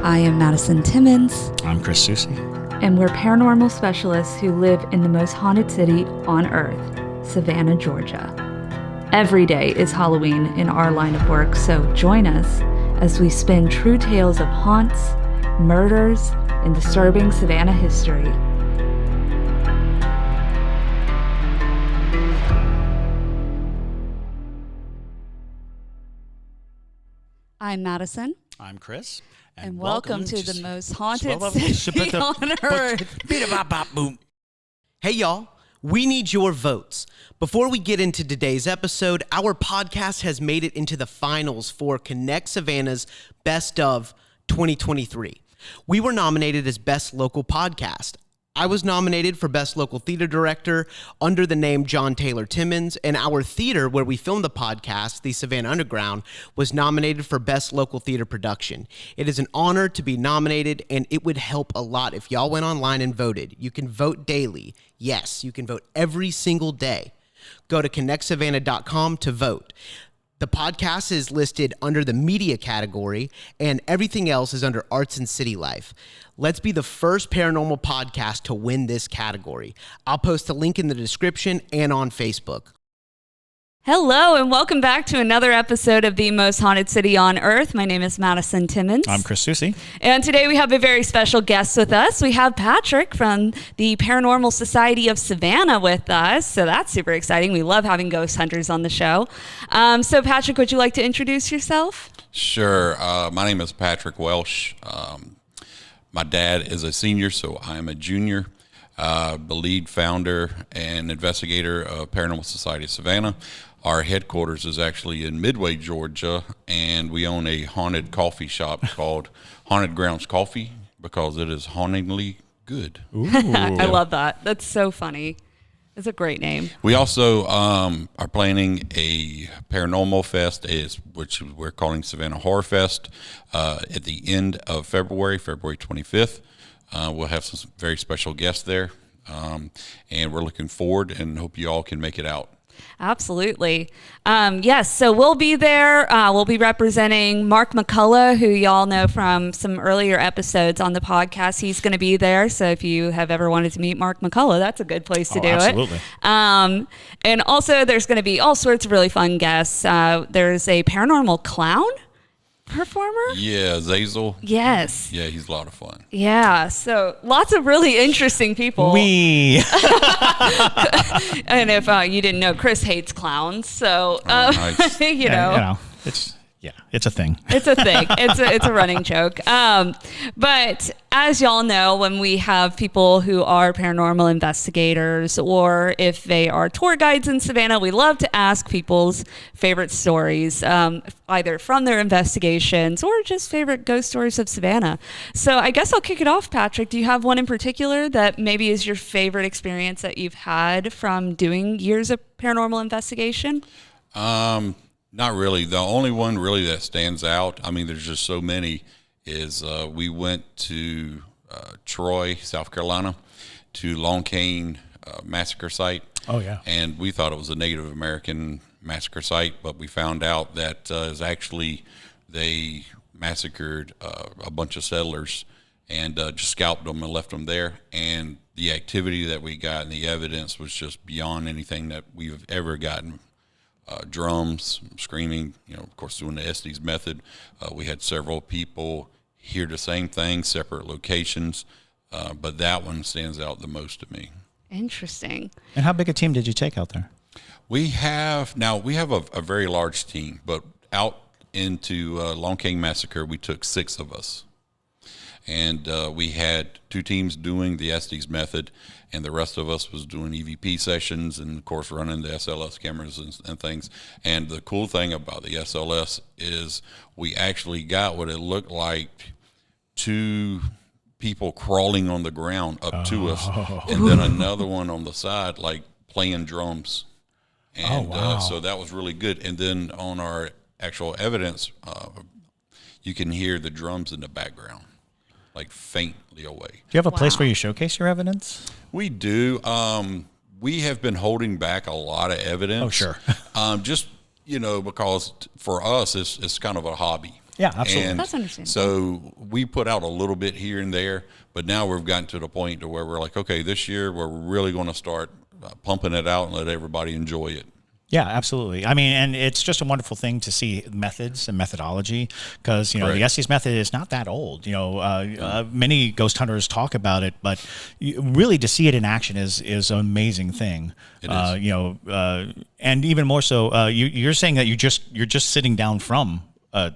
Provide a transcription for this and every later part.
I am Madison Timmons. I'm Chris Susi. And we're paranormal specialists who live in the most haunted city on earth, Savannah, Georgia. Every day is Halloween in our line of work, so join us as we spin true tales of haunts, murders, and disturbing Savannah history. I'm Madison. I'm Chris. And welcome to the most haunted city on earth. Hey, y'all. We need your votes. Before we get into today's episode, our podcast has made it into the finals for Connect Savannah's Best of 2023. We were nominated as Best Local Podcast. I was nominated for Best Local Theater Director under the name John Taylor Timmons, and our theater where we filmed the podcast, the Savannah Underground, was nominated for Best Local Theater Production. It is an honor to be nominated, and it would help a lot if y'all went online and voted. You can vote daily. Yes, you can vote every single day. Go to connectsavannah.com to vote. The podcast is listed under the media category, and everything else is under arts and city life. Let's be the first paranormal podcast to win this category. I'll post a link in the description and on Facebook. Hello, and welcome back to another episode of the most haunted city on earth. My name is Madison Timmons. I'm Chris Susi. And today we have a very special guest with us. We have Patrick from the Paranormal Society of Savannah with us. So that's super exciting. We love having ghost hunters on the show. So Patrick, would you like to introduce yourself? Sure. My name is Patrick Welsh. My dad is a senior, so I'm a junior. The lead founder and investigator of Paranormal Society of Savannah. Our headquarters is actually in Midway, Georgia, and we own a haunted coffee shop called Haunted Grounds Coffee because it is hauntingly good. I love that. That's so funny. It's a great name. We also are planning a paranormal fest, which we're calling Savannah Horror Fest, at the end of February 25th. We'll have some very special guests there, and we're looking forward and hope you all can make it out. Absolutely. Yes, so we'll be there. We'll be representing Mark McCullough, who y'all know from some earlier episodes on the podcast. He's going to be there. So if you have ever wanted to meet Mark McCullough, that's a good place to do absolutely. it. And also there's going to be all sorts of really fun guests. There's a paranormal clown performer? Yeah, Zazel. Yes. Yeah, he's a lot of fun. Yeah, so lots of really interesting people. We. And if you didn't know, Chris hates clowns, so nice. you know, it's a thing. It's a thing. It's a running joke. But as y'all know, when we have people who are paranormal investigators or if they are tour guides in Savannah, we love to ask people's favorite stories, either from their investigations or just favorite ghost stories of Savannah. So I guess I'll kick it off, Patrick. Do you have one in particular that maybe is your favorite experience that you've had from doing years of paranormal investigation? Not really. The only one really that stands out, I mean, there's just so many, is we went to Troy, South Carolina, to Long Cane massacre site. Oh, yeah. And we thought it was a Native American massacre site, but we found out that is actually they massacred a bunch of settlers and just scalped them and left them there. And the activity that we got and the evidence was just beyond anything that we've ever gotten. Drums, screaming, of course, doing the Estes method. We had several people hear the same thing, separate locations, but that one stands out the most to me. Interesting. And how big a team did you take out there? We have a very large team, but out into Long Cane Massacre, we took 6 of us. And we had 2 teams doing the Estes method, and the rest of us was doing EVP sessions and, of course, running the SLS cameras and things. And the cool thing about the SLS is we actually got what it looked like 2 people crawling on the ground up to us, and then another one on the side, like playing drums. And so that was really good. And then on our actual evidence, you can hear the drums in the background, like faintly away. Do you have a place where you showcase your evidence? We do. We have been holding back a lot of evidence. Oh, sure. Just, because for us, it's kind of a hobby. Yeah, absolutely. And That's understandable. so we put out a little bit here and there, but now we've gotten to the point to where we're like, okay, this year we're really going to start pumping it out and let everybody enjoy it. Yeah, absolutely. I mean, and it's just a wonderful thing to see methods and methodology because, the Estes method is not that old. Many ghost hunters talk about it, but really to see it in action is an amazing thing. It is. And even more so, you're saying that you're just sitting down from a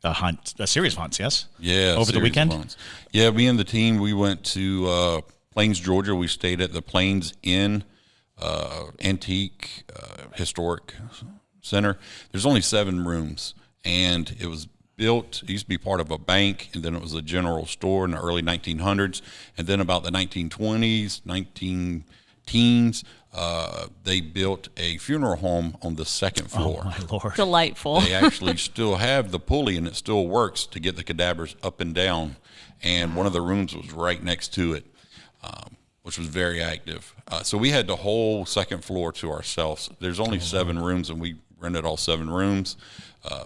hunt, a series of hunts, yes? Yeah. Over the weekend? Hunts. Yeah, me and the team, we went to Plains, Georgia. We stayed at the Plains Inn. Antique historic center. There's only 7 rooms, and it was built. It used to be part of a bank, and then it was a general store in the early 1900s, and then about the 1920s, 19 teens, they built a funeral home on the 2nd floor. Oh my Lord! Delightful. They actually still have the pulley, and it still works to get the cadavers up and down. And one of the rooms was right next to it. Which was very active. So we had the whole 2nd floor to ourselves. There's only 7 rooms, and we rented all 7 rooms.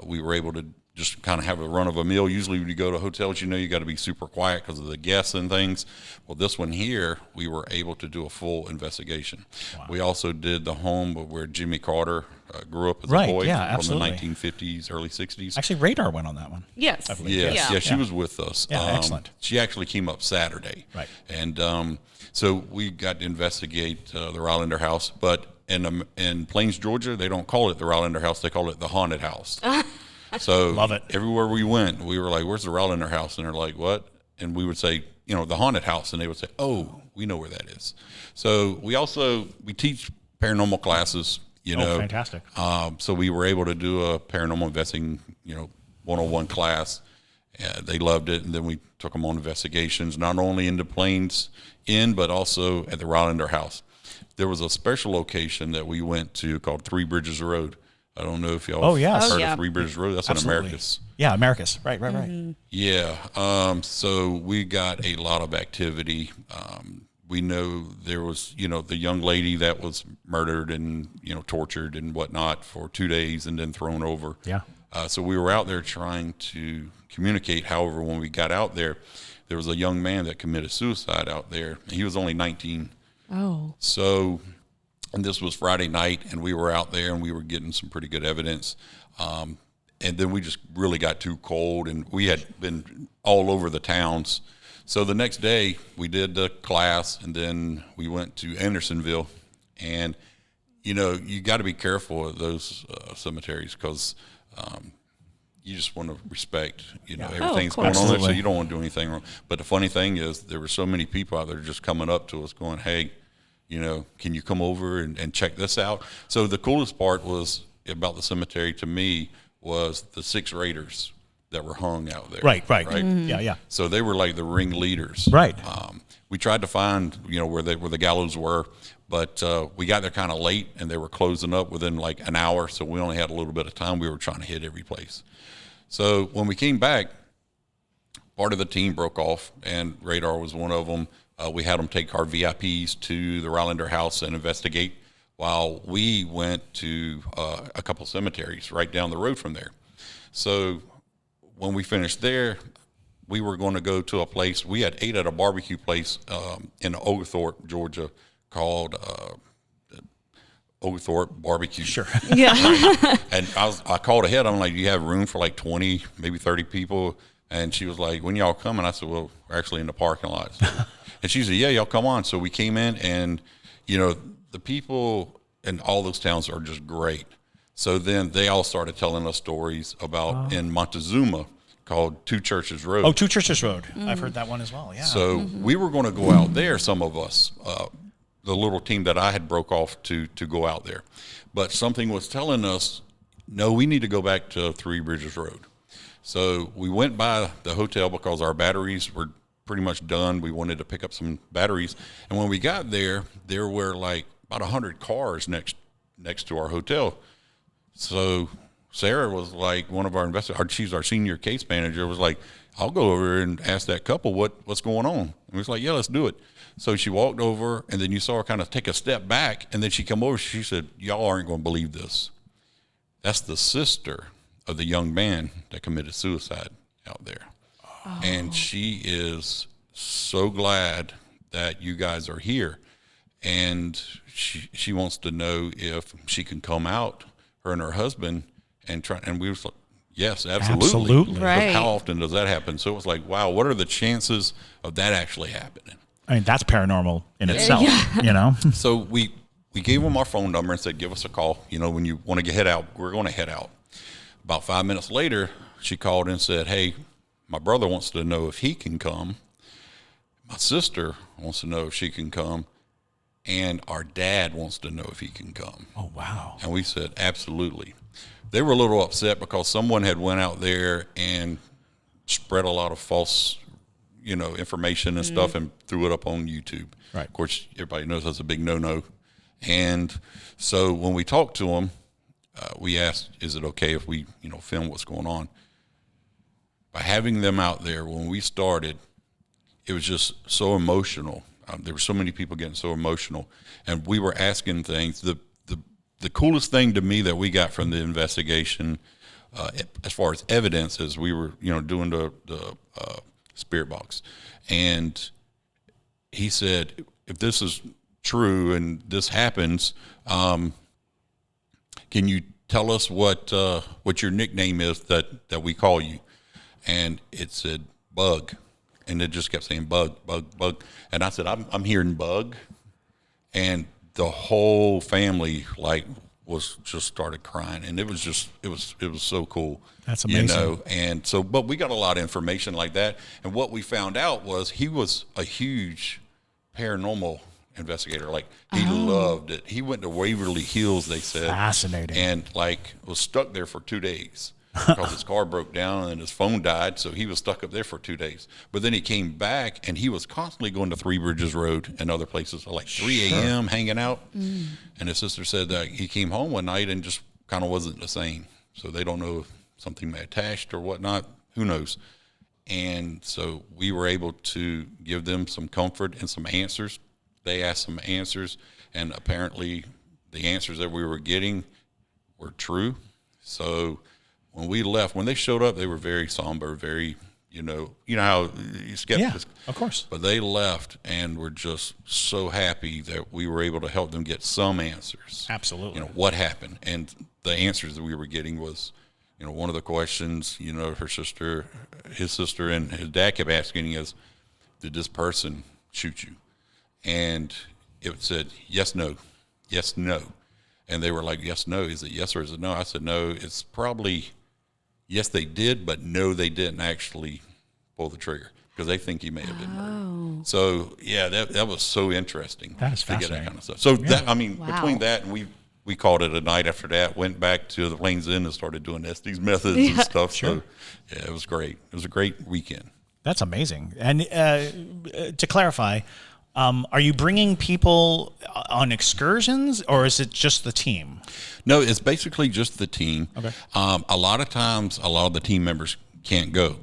We were able to just kind of have a run of a meal. Usually when you go to hotels, you got to be super quiet because of the guests and things. Well, this one here, we were able to do a full investigation. Wow. We also did the home where Jimmy Carter grew up as a boy from the 1950s, early 60s. Actually, Radar went on that one. Yes. Yeah, she was with us. Yeah, excellent. She actually came up Saturday. Right. And so we got to investigate the Rylander house, but in Plains, Georgia, they don't call it the Rylander house; they call it the haunted house. So love it. Everywhere we went, we were like, "Where's the Rylander house?" And they're like, "What?" And we would say, the haunted house, and they would say, "Oh, we know where that is." So we teach paranormal classes. Fantastic. So we were able to do a paranormal investing, 101 class. They loved it, and then we took them on investigations, not only in the Plains Inn, but also at the Rylander house. There was a special location that we went to called Three Bridges Road. I don't know if y'all heard of Three Bridges Road. That's absolutely. In Americus. Yeah, Americus. Right. Mm-hmm. Yeah. So we got a lot of activity. We know there was, the young lady that was murdered and, tortured and whatnot for 2 days and then thrown over. Yeah. So we were out there trying to communicate. However, when we got out there was a young man that committed suicide out there. He was only 19. Oh. So, and this was Friday night, and we were out there, and we were getting some pretty good evidence. And then we just really got too cold, and we had been all over the towns. So the next day, we did the class, and then we went to Andersonville. And, you got to be careful of those cemeteries because you just want to respect, everything's going on there, so you don't want to do anything wrong. But the funny thing is there were so many people out there just coming up to us going, hey, can you come over and check this out? So the coolest part was about the cemetery to me was the 6 raiders that were hung out there. Right. Mm-hmm. Yeah. So they were like the ringleaders. Right. We tried to find, where the gallows were, but we got there kind of late, and they were closing up within like an hour, so we only had a little bit of time. We were trying to hit every place. So when we came back, part of the team broke off, and Radar was one of them. We had them take our VIPs to the Rylander house and investigate while we went to a couple cemeteries right down the road from there. So when we finished there, we were going to go to a place. We had ate at a barbecue place in Oglethorpe, Georgia, called Oglethorpe Barbecue. Sure. Yeah. And I called ahead. I'm like, do you have room for like 20, maybe 30 people? And she was like, when y'all coming? I said, well, we're actually in the parking lot. And she said, yeah, y'all come on. So we came in, and, the people in all those towns are just great. So then they all started telling us stories about in Montezuma called Two Churches Road. Oh, Two Churches Road. I've heard that one as well, yeah. So we were going to go out there, some of us, the little team that I had broke off to go out there. But something was telling us, no, we need to go back to Three Bridges Road. So we went by the hotel because our batteries were pretty much done. We wanted to pick up some batteries. And when we got there were like about 100 cars next to our hotel. So Sarah was like, one of our investigators, she's our senior case manager, was like, I'll go over and ask that couple what's going on. And we was like, yeah, let's do it. So she walked over, and then you saw her kind of take a step back, and then she come over. She said, y'all aren't going to believe this. That's the sister of the young man that committed suicide out there. And she is so glad that you guys are here. And she wants to know if she can come out, her and her husband, and try. And we was like, yes, absolutely. Right. How often does that happen? So it was like, wow, what are the chances of that actually happening? I mean, that's paranormal in itself, you know? So we gave them our phone number and said, give us a call. You know, when you want to head out, we're going to head out. About 5 minutes later, she called and said, hey, my brother wants to know if he can come. My sister wants to know if she can come. And our dad wants to know if he can come. Oh, wow. And we said, absolutely. They were a little upset because someone had went out there and spread a lot of false, information and stuff and threw it up on YouTube. Right. Of course, everybody knows that's a big no-no. And so when we talked to them, we asked, is it okay if we, film what's going on? By having them out there, when we started, it was just so emotional. There were so many people getting so emotional, and we were asking things. The coolest thing to me that we got from the investigation, as far as evidence, is we were doing the spirit box, and he said, if this is true and this happens, can you tell us what your nickname is that we call you? And it said Bug. And it just kept saying bug, bug, bug. And I said, I'm hearing bug. And the whole family was just started crying. And it was so cool. That's amazing. And so, but we got a lot of information like that. And what we found out was he was a huge paranormal investigator. He loved it. He went to Waverly Hills, they said. Fascinating. And was stuck there for 2 days. Because his car broke down and his phone died, so he was stuck up there for 2 days. But then he came back, and he was constantly going to Three Bridges Road and other places, 3 a.m. hanging out. And his sister said that he came home one night and just kind of wasn't the same. So they don't know if something may have attached or whatnot. Who knows? And so we were able to give them some comfort and some answers. They asked some answers, and apparently the answers that we were getting were true. So when we left, when they showed up, they were very somber, very, how you skeptical. Yeah, of course. But they left and were just so happy that we were able to help them get some answers. Absolutely. What happened. And the answers that we were getting was, one of the questions, his sister and his dad kept asking is, did this person shoot you? And it said, yes, no, yes, no. And they were like, yes, no. Is it yes or is it no? I said, no, it's probably yes, they did, but no, they didn't actually pull the trigger because they think he may have been murdered. So, yeah, that was so interesting. That is to get fascinating. that kind of stuff. So, Wow. between that and we called it a night after that, went back to the Lanes Inn and started doing Estes methods and stuff. Sure. So, yeah, it was great. It was a great weekend. That's amazing. And to clarify, are you bringing people on excursions, or is it just the team? No, it's basically just the team. Okay. A lot of times, a lot of the team members can't go.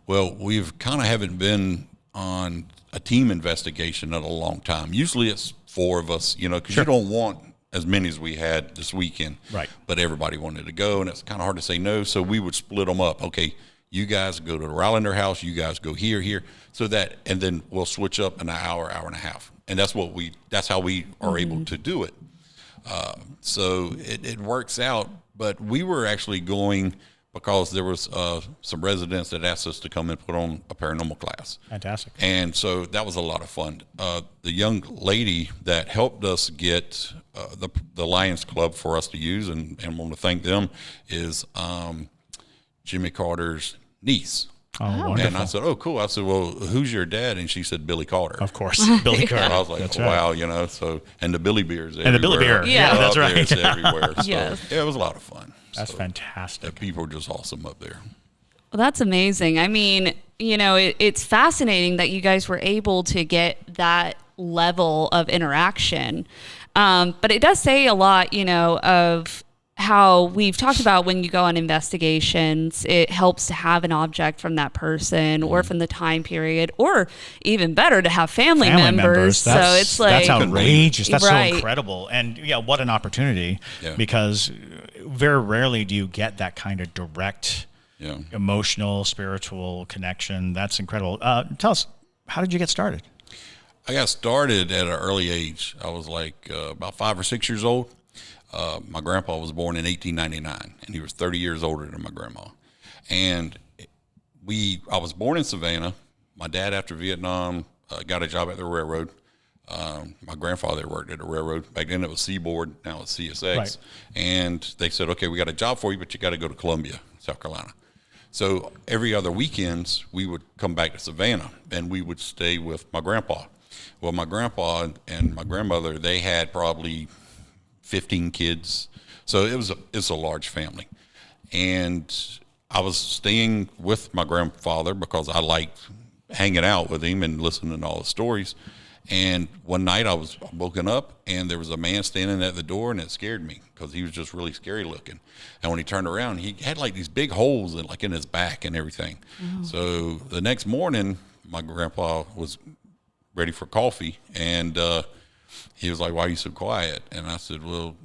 Well, we've kind of haven't been on a team investigation in a long time. Usually it's 4 of us, because you don't want as many as we had this weekend. Right. But everybody wanted to go, and it's kind of hard to say no, so we would split them up. Okay, you guys go to the Rylander house, you guys go here, so that, and then we'll switch up in an hour and a half. And that's how we are able to do it. So it works out, but we were actually going because there was some residents that asked us to come and put on a paranormal class. Fantastic. And so that was a lot of fun. The young lady that helped us get the Lions Club for us to use, and want to thank them, is Jimmy Carter's niece. Oh, wonderful. And I said, oh, cool. I said, well, who's your dad? And she said, Billy Carter. Of course, Billy Carter. And I was like, That's wow, right. so, and the Billy Beers everywhere. And the Billy Beer. Yeah, that's Up right. there, it's everywhere. So, Yes. yeah, it was a lot of fun. That's So, fantastic. the people were just awesome up there. Well, that's amazing. I mean, it's fascinating that you guys were able to get that level of interaction. But it does say a lot, of how we've talked about when you go on investigations, it helps to have an object from that person or from the time period, or even better to have family members. So it's like, that's outrageous. That's right. so incredible. And yeah, what an opportunity, Yeah. because very rarely do you get that kind of direct, Yeah. emotional, spiritual connection. That's incredible. Tell us, how did you get started? I got started at an early age. I was like about 5 or 6 years old. My grandpa was born in 1899, and he was 30 years older than my grandma. And I was born in Savannah. My dad, after Vietnam, got a job at the railroad. My grandfather worked at a railroad. Back then it was Seaboard, now it's CSX. Right. And they said, okay, we got a job for you, but you got to go to Columbia, South Carolina. So every other weekends, we would come back to Savannah, and we would stay with my grandpa. Well, my grandpa and my grandmother, they had probably 15 kids. So it's a large family. And I was staying with my grandfather because I liked hanging out with him and listening to all the stories. And one night I was woken up, and there was a man standing at the door, and it scared me because he was just really scary looking. And when he turned around, he had like these big holes in his back and everything. Oh. So the next morning, my grandpa was ready for coffee, and he was like, "Why are you so quiet?" And I said, "Who?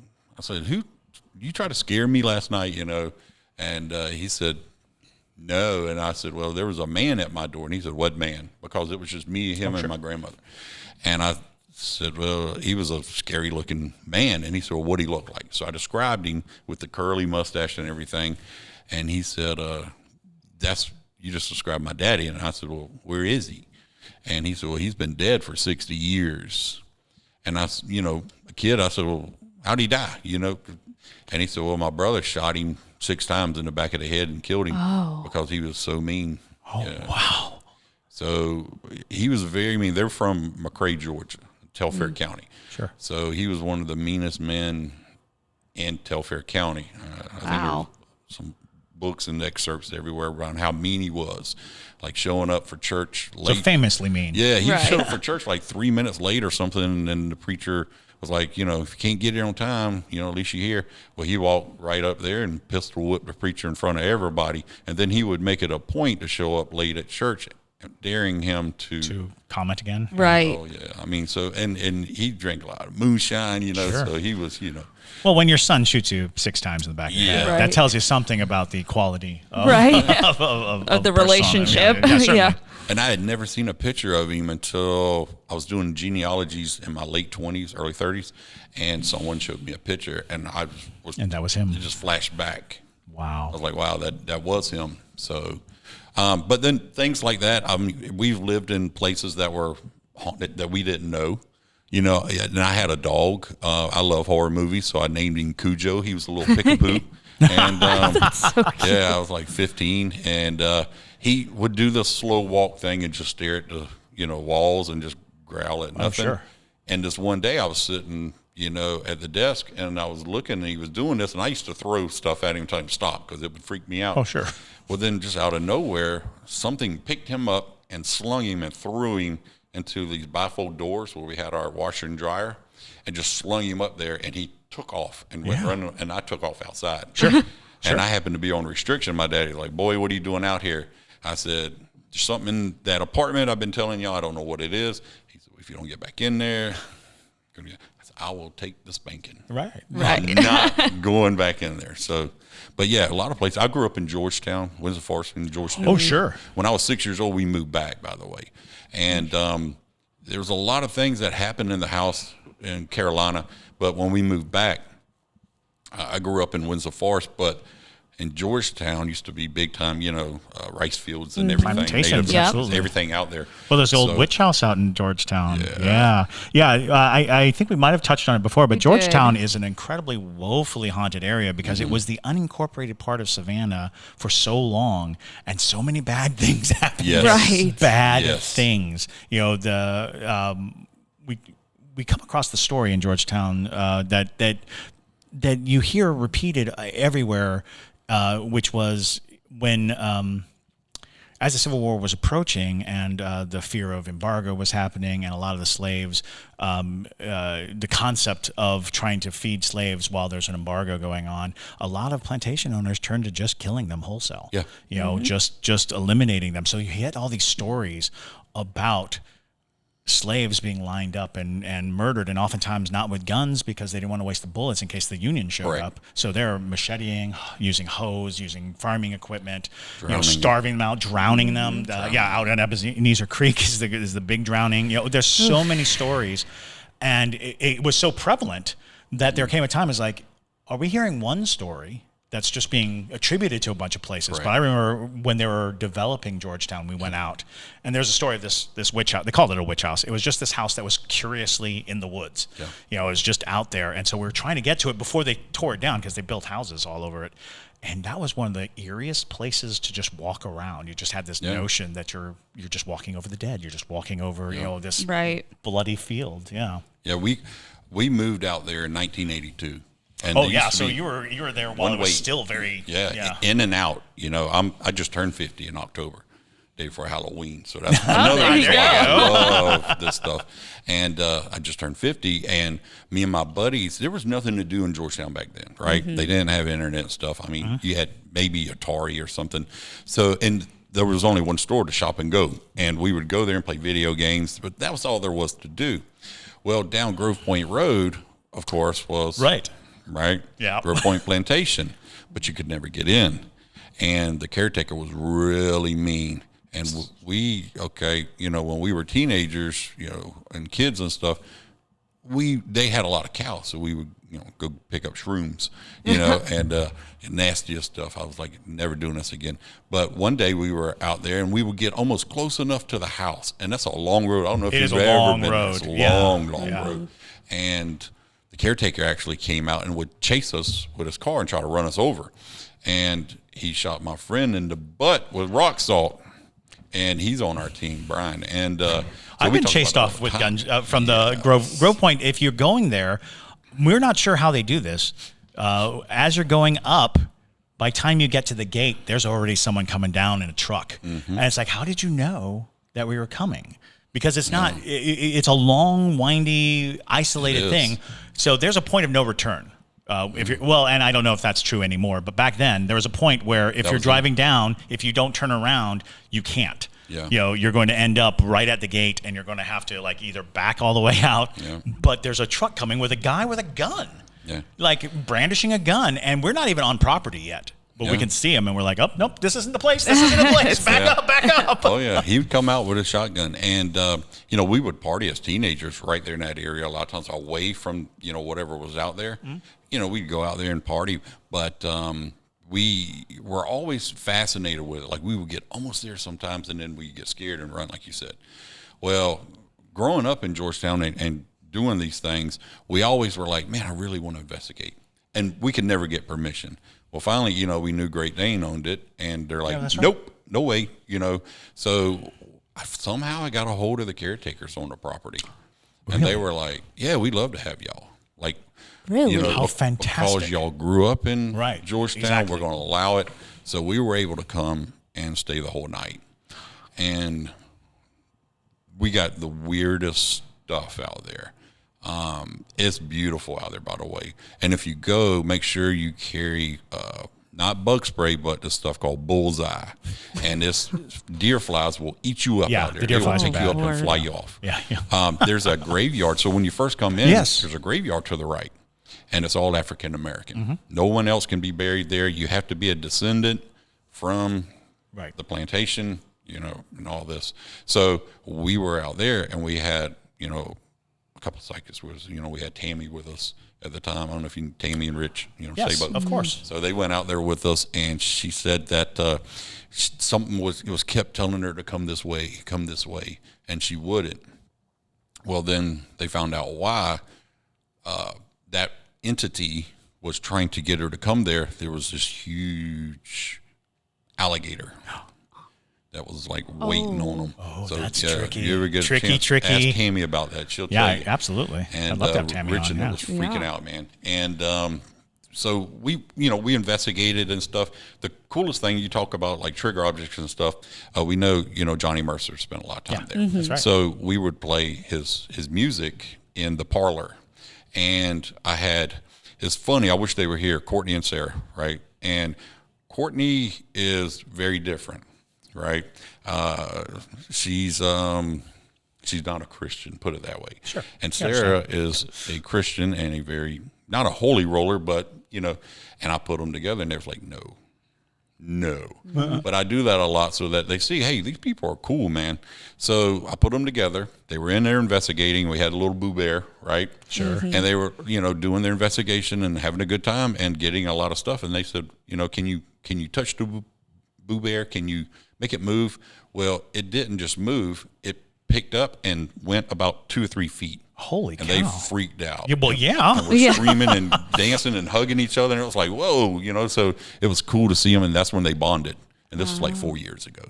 You tried to scare me last night, you know?" And he said, "No." And I said, "Well, there was a man at my door." And he said, "What man?" Because it was just me, him, and my grandmother. And I said, "Well, he was a scary looking man." And he said, "Well, what did he look like?" So I described him with the curly mustache and everything. And he said, you just described my daddy. And I said, "Well, where is he?" And he said, "Well, he's been dead for 60 years. And I, a kid, I said, "Well, how'd he die?" And he said, "Well, my brother shot him 6 times in the back of the head and killed him because he was so mean." Oh, yeah. Wow. So he was very mean. They're from McRae, Georgia, Telfair County. Sure. So he was one of the meanest men in Telfair County. I think there was some books and excerpts everywhere around how mean he was, like showing up for church late. So famously mean. Yeah, he showed up for church like 3 minutes late or something, and then the preacher was like, if you can't get here on time, at least you're here. Well, he walked right up there and pistol whipped the preacher in front of everybody, and then he would make it a point to show up late at church, daring him to comment again. Right. Oh yeah. I mean, so and he drank a lot of moonshine, Sure. So he was, Well, when your son shoots you 6 times in the back of the head, Right. that tells you something about the quality of, of the relationship. certainly. Yeah. And I had never seen a picture of him until I was doing genealogies in my late 20s, early 30s, and someone showed me a picture, and And that was him. It just flashed back. Wow. I was like, wow, that was him. So, but then things like that. I mean, we've lived in places that were haunted that we didn't know. And I had a dog. I love horror movies, so I named him Cujo. He was a little pickapoo. And That's so cute. yeah, I was like 15, and he would do the slow walk thing and just stare at the walls and just growl at nothing. Sure. And this one day I was sitting at the desk, and I was looking, and he was doing this, and I used to throw stuff at him, telling him to stop because it would freak me out. Oh, sure. Well, then just out of nowhere, something picked him up and slung him and threw him into these bifold doors where we had our washer and dryer, and just slung him up there, and he took off and went running, and I took off outside. Sure. And I happened to be on restriction. My daddy's like, "Boy, what are you doing out here?" I said, "There's something in that apartment I've been telling y'all. I don't know what it is." He said, "If you don't get back in there, I said, I will take the spanking." Right. I'm not going back in there. So, but yeah, a lot of places. I grew up in Georgetown, Windsor Forest in Georgetown. Oh, sure. When I was 6 years old, we moved back, by the way. And there was a lot of things that happened in the house in Carolina. But when we moved back, I grew up in Windsor Forest, but in Georgetown used to be big time, rice fields and everything. Plantations, Yep. absolutely. Everything out there. Well, there's the old witch house out in Georgetown. Yeah. I think we might have touched on it before, but Georgetown is an incredibly woefully haunted area because it was the unincorporated part of Savannah for so long, and so many bad things happened. Yes. Right. Bad things. We come across the story in Georgetown that you hear repeated everywhere, which was when, as the Civil War was approaching and the fear of embargo was happening, and a lot of the slaves, the concept of trying to feed slaves while there's an embargo going on, a lot of plantation owners turned to just killing them wholesale. Yeah. Just eliminating them. So you had all these stories about slaves being lined up and murdered, and oftentimes not with guns because they didn't want to waste the bullets in case the Union showed Right. up. So they're macheteing, using hose, using farming equipment, Drowning. starving them out, drowning them. Out at Ebenezer Creek is the big drowning. There's so many stories, and it was so prevalent that there came a time, it's like, are we hearing one story that's just being attributed to a bunch of places? Right. But I remember when they were developing Georgetown, we went out, and there's a story of this witch house. They called it a witch house. It was just this house that was curiously in the woods. Yeah. It was just out there, and so we were trying to get to it before they tore it down because they built houses all over it. And that was one of the eeriest places to just walk around. You just had this notion that you're just walking over the dead. You're just walking over, this bloody field. Yeah. Yeah, we moved out there in 1982. And so you were there while it was still very in and out. I just turned 50 in October, day before Halloween. So that's another reason why I love this stuff. And I just turned 50, and me and my buddies, there was nothing to do in Georgetown back then, right? Mm-hmm. They didn't have internet and stuff. I mean, you had maybe Atari or something. So, and there was only one store to shop and go, and we would go there and play video games, but that was all there was to do. Well, down Grove Point Road, of course, was right? Yeah. Grove Point Plantation, but you could never get in. And the caretaker was really mean. And when we were teenagers, and kids and stuff, they had a lot of cows, so we would, go pick up shrooms, and nastiest stuff. I was like, never doing this again. But one day we were out there, and we would get almost close enough to the house, and that's a long road. I don't know if you've ever been. It's a long road. And the caretaker actually came out and would chase us with his car and try to run us over. And he shot my friend in the butt with rock salt. And he's on our team, Brian. And so I've been chased off with guns from the Grove Point. If you're going there, we're not sure how they do this. As you're going up, by the time you get to the gate, there's already someone coming down in a truck. Mm-hmm. And it's like, how did you know that we were coming? Because it's not, it's a long, windy, isolated thing. So there's a point of no return. And I don't know if that's true anymore, but back then there was a point where if you're driving down, if you don't turn around, you can't. Yeah. You're going to end up right at the gate, and you're going to have to either back all the way out. Yeah. But there's a truck coming with a guy with a gun, brandishing a gun, and we're not even on property yet. But we can see him, and we're like, oh, nope, this isn't the place. This isn't the place. Back up. Oh, yeah. He would come out with a shotgun. And, we would party as teenagers right there in that area a lot of times away from, whatever was out there. Mm-hmm. We'd go out there and party. But we were always fascinated with it. Like, we would get almost there sometimes, and then we'd get scared and run, like you said. Well, growing up in Georgetown and doing these things, we always were like, man, I really want to investigate. And we could never get permission. Well, finally, we knew Great Dane owned it, and they're like, nope, no way, So somehow I got a hold of the caretakers on the property, and they were like, yeah, we'd love to have y'all. Like, really? How fantastic. Because y'all grew up in Georgetown, exactly. We're going to allow it. So we were able to come and stay the whole night. And we got the weirdest stuff out there. It's beautiful out there, by the way. And if you go, make sure you carry not bug spray, but this stuff called bullseye. And this deer flies will eat you up out there. The deer flies will take you up and fly you off. Yeah. There's a graveyard. So when you first come in, there's a graveyard to the right, and it's all African American. Mm-hmm. No one else can be buried there. You have to be a descendant from the plantation, and all this. So we were out there, and we had, a couple of psychics we had Tammy with us at the time. I don't know if you know Tammy and Rich, yes, say, but of course. So they went out there with us, and she said that something was kept telling her to come this way, and she wouldn't. Well, then they found out why. That entity was trying to get her to come there. There was this huge alligator that was waiting on them. Oh, so, that's tricky. You ever get a chance, ask Tammy about that. She'll tell you. Absolutely. And I'd love to have Tammy Richard on, was freaking out, man. And so we investigated and stuff. The coolest thing, you talk about trigger objects and stuff. We know, Johnny Mercer spent a lot of time there. Mm-hmm. That's right. So we would play his music in the parlor. And it's funny, I wish they were here, Courtney and Sarah, right? And Courtney is very different. Right. She's she's not a Christian, put it that way. Sure. And Sarah is a Christian and a very, not a holy roller, but, and I put them together and they're like, no. But I do that a lot so that they see, hey, these people are cool, man. So I put them together. They were in there investigating. We had a little Boo Bear, right? Sure. And they were, doing their investigation and having a good time and getting a lot of stuff. And they said, can you touch the Boo Bear? Can you make it move? Well, it didn't just move. It picked up and went about 2 or 3 feet. Holy cow. And they freaked out. Yeah, well, yeah. And we're screaming and dancing and hugging each other. And it was like, whoa, so it was cool to see them. And that's when they bonded. And this was like 4 years ago.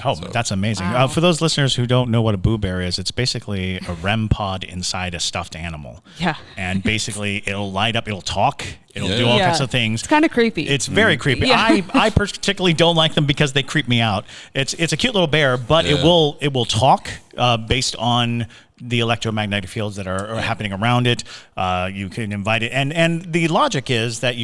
Oh, that's amazing. Wow. For those listeners who don't know what a Boo Bear is, it's basically a REM pod inside a stuffed animal. Yeah. And basically it'll light up, it'll talk, it'll do all kinds of things. It's kind of creepy. It's very creepy. Yeah. I particularly don't like them because they creep me out. It's a cute little bear, but it will talk based on the electromagnetic fields that are happening around it. You can invite it, and the logic is that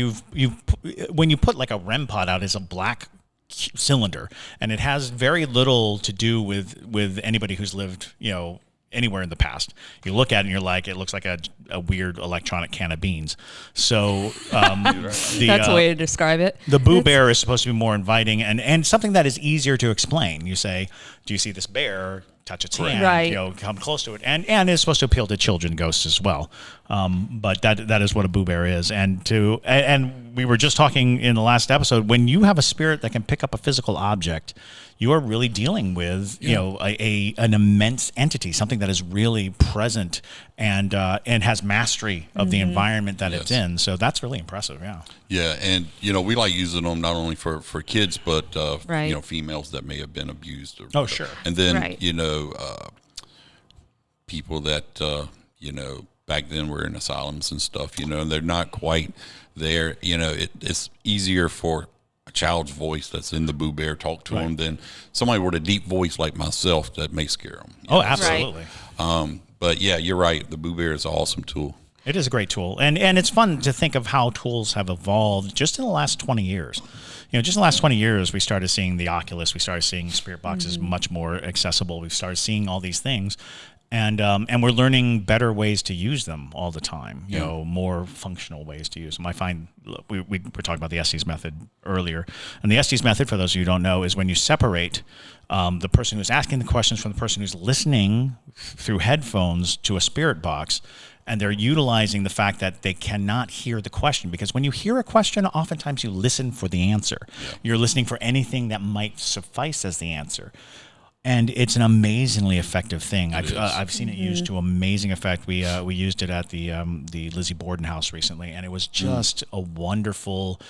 when you put like a REM pod out, it's a black cylinder, and it has very little to do with anybody who's lived anywhere in the past. You look at it and you're like, it looks like a weird electronic can of beans. So that's a way to describe it. The Boo Bear is supposed to be more inviting and something that is easier to explain. You say, do you see this bear? Touch its hand, right. Come close to it, and it's supposed to appeal to children ghosts as well. But that is what a Boo Bear is, and we were just talking in the last episode, when you have a spirit that can pick up a physical object, you are really dealing with an immense entity, something that is really present and has mastery of the environment that it's in. So that's really impressive. Yeah, and we like using them not only for kids, but females that may have been abused. Oh, sure. And then people that back then were in asylums and stuff. And they're not quite there. It's easier for a child's voice that's in the Boo Bear talk to them than somebody with a deep voice like myself that may scare them. Oh, absolutely. But yeah, you're right. The Boo Bear is an awesome tool. It is a great tool, and it's fun to think of how tools have evolved just in the last 20 years. Just in the last 20 years, we started seeing the Oculus, we started seeing spirit boxes much more accessible. We started seeing all these things, and we're learning better ways to use them all the time. More functional ways to use them. I find we were talking about the Estes method earlier, and the Estes method, for those of you who don't know, is when you separate the person who's asking the questions from the person who's listening through headphones to a spirit box. And they're utilizing the fact that they cannot hear the question, because when you hear a question, oftentimes you listen for the answer. Yeah. You're listening for anything that might suffice as the answer. And it's an amazingly effective thing. I've seen it used to amazing effect. We used it at the Lizzie Borden house recently, and it was just a wonderful,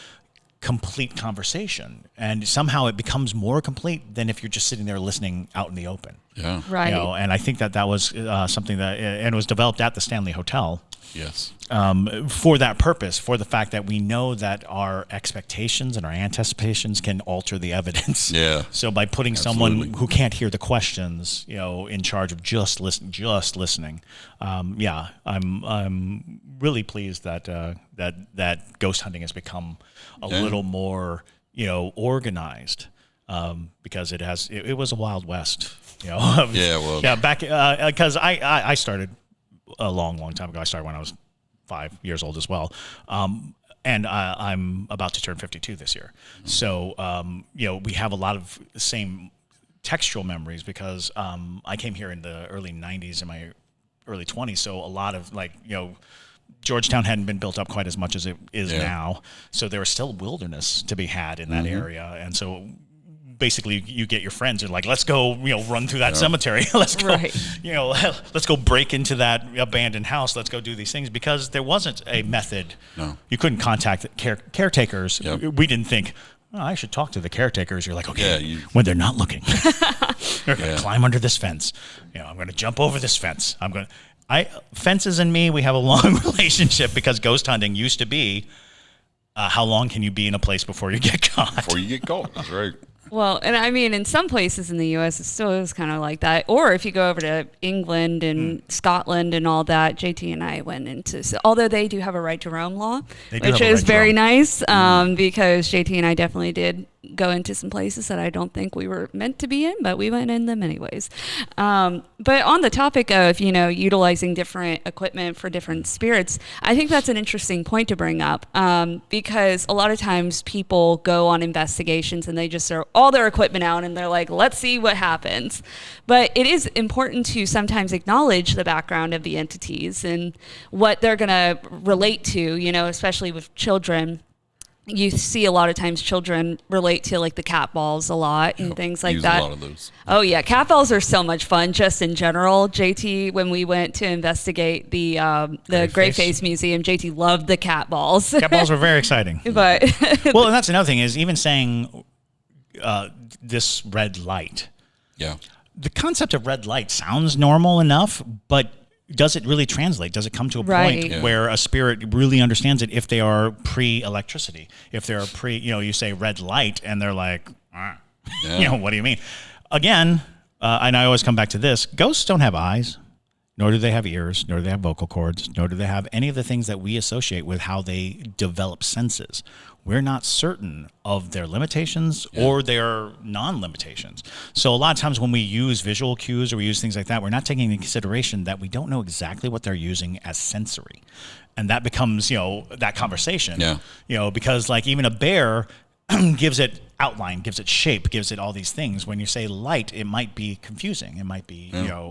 complete conversation. And somehow it becomes more complete than if you're just sitting there listening out in the open. Yeah. Right. And I think that was something that, and it was developed at the Stanley Hotel. Yes. For that purpose, for the fact that we know that our expectations and our anticipations can alter the evidence. Yeah. So by putting someone who can't hear the questions, in charge of just listening, I'm really pleased that ghost hunting has become a little more, organized, because it was a Wild West. Yeah, well. Yeah, back because I started a long time ago. I started when I was 5 years old as well. And I'm about to turn 52 this year. So, we have a lot of the same textual memories because I came here in the early 90s, in my early 20s. So a lot of Georgetown hadn't been built up quite as much as it is now. So there was still wilderness to be had in that area. And so basically you get your friends and like, let's go, run through that cemetery. Let's go, let's go break into that abandoned house. Let's go do these things, because there wasn't a method. No. You couldn't contact caretakers. Yep. We didn't think, I should talk to the caretakers. You're like, okay, when they're not looking, you're going to climb under this fence. I'm going to jump over this fence. Fences and me, we have a long relationship, because ghost hunting used to be, how long can you be in a place before you get caught? Before you get caught, that's right. Well, and I mean, in some places in the U.S., it still is kind of like that. Or if you go over to England and Scotland and all that, JT and I went into, although they do have a right to roam law, which is very nice, because JT and I definitely did go into some places that I don't think we were meant to be in, but we went in them anyways. But on the topic of, utilizing different equipment for different spirits, I think that's an interesting point to bring up, because a lot of times people go on investigations and they just throw all their equipment out and they're like, let's see what happens. But it is important to sometimes acknowledge the background of the entities and what they're going to relate to, especially with children. You see a lot of times children relate to like the cat balls a lot and things like that. A lot of those. Oh yeah, cat balls are so much fun. Just in general, JT, when we went to investigate the Gray Face Museum, JT loved the cat balls. Cat balls were very exciting. But well, and that's another thing is even saying this red light. Yeah. The concept of red light sounds normal enough, but does it really translate? Does it come to a point where a spirit really understands it if they are pre-electricity? If they're you say red light and they're like, what do you mean? Again, and I always come back to this, ghosts don't have eyes, nor do they have ears, nor do they have vocal cords, nor do they have any of the things that we associate with how they develop senses. We're not certain of their limitations or their non-limitations. So a lot of times when we use visual cues or we use things like that, we're not taking into consideration that we don't know exactly what they're using as sensory. And that becomes, that conversation. Yeah. Because like even a bear gives it outline, gives it shape, gives it all these things. When you say light, it might be confusing. It might be,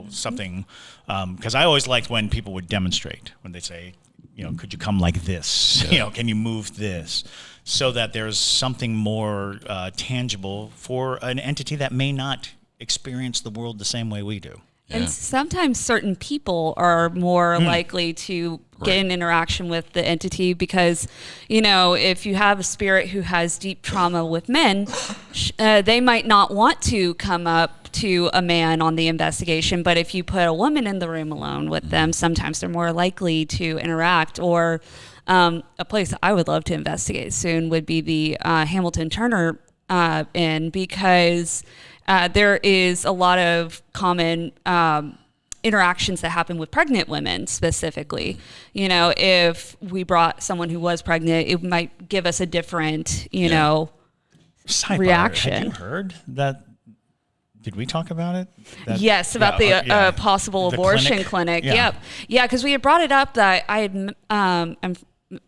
something, because I always liked when people would demonstrate, when they say, could you come like this? Can you move this? So that there's something more tangible for an entity that may not experience the world the same way we do. Yeah. And sometimes certain people are more likely to get an interaction with the entity because, if you have a spirit who has deep trauma with men, they might not want to come up to a man on the investigation. But if you put a woman in the room alone with them, sometimes they're more likely to interact. Or a place I would love to investigate soon would be the Hamilton Turner Inn, because there is a lot of common interactions that happen with pregnant women specifically. If we brought someone who was pregnant, it might give us a different, Sidebar, reaction. Have you heard that? Did we talk about it? Yes, about the possible abortion clinic. Yep. Yeah, because we had brought it up that I had, I'm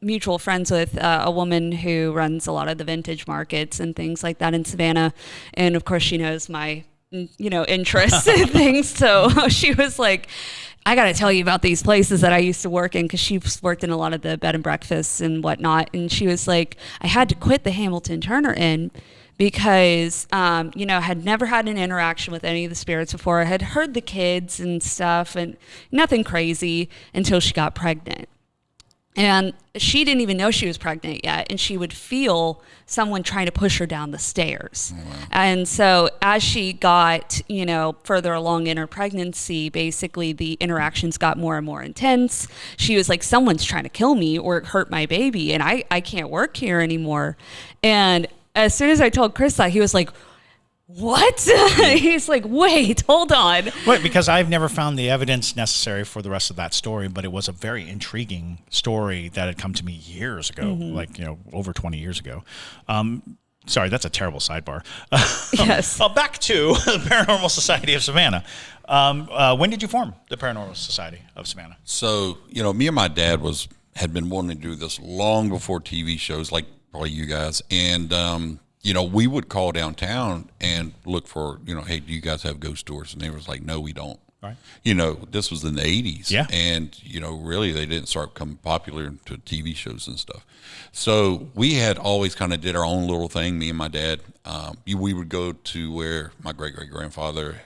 mutual friends with a woman who runs a lot of the vintage markets and things like that in Savannah. And of course she knows my, interests and things. So she was like, I got to tell you about these places that I used to work in, because she's worked in a lot of the bed and breakfasts and whatnot. And she was like, I had to quit the Hamilton Turner Inn because, had never had an interaction with any of the spirits before. I had heard the kids and stuff and nothing crazy until she got pregnant. And she didn't even know she was pregnant yet. And she would feel someone trying to push her down the stairs. Oh, wow. And so as she got, further along in her pregnancy, basically the interactions got more and more intense. She was like, someone's trying to kill me or hurt my baby, and I can't work here anymore. And as soon as I told Chris that, he was like, what? He's like, wait, hold on. Right, because I've never found the evidence necessary for the rest of that story, but it was a very intriguing story that had come to me years ago, over 20 years ago. Sorry, that's a terrible sidebar. Yes. Back to the Paranormal Society of Savannah. When did you form the Paranormal Society of Savannah? So, me and my dad had been wanting to do this long before TV shows, like probably you guys. And, we would call downtown and look for, hey, do you guys have ghost tours? And they was like, no, we don't. Right. This was in the 80s. Yeah. And, really they didn't start becoming popular into TV shows and stuff. So we had always kind of did our own little thing, me and my dad. We would go to where my great-great-grandfather,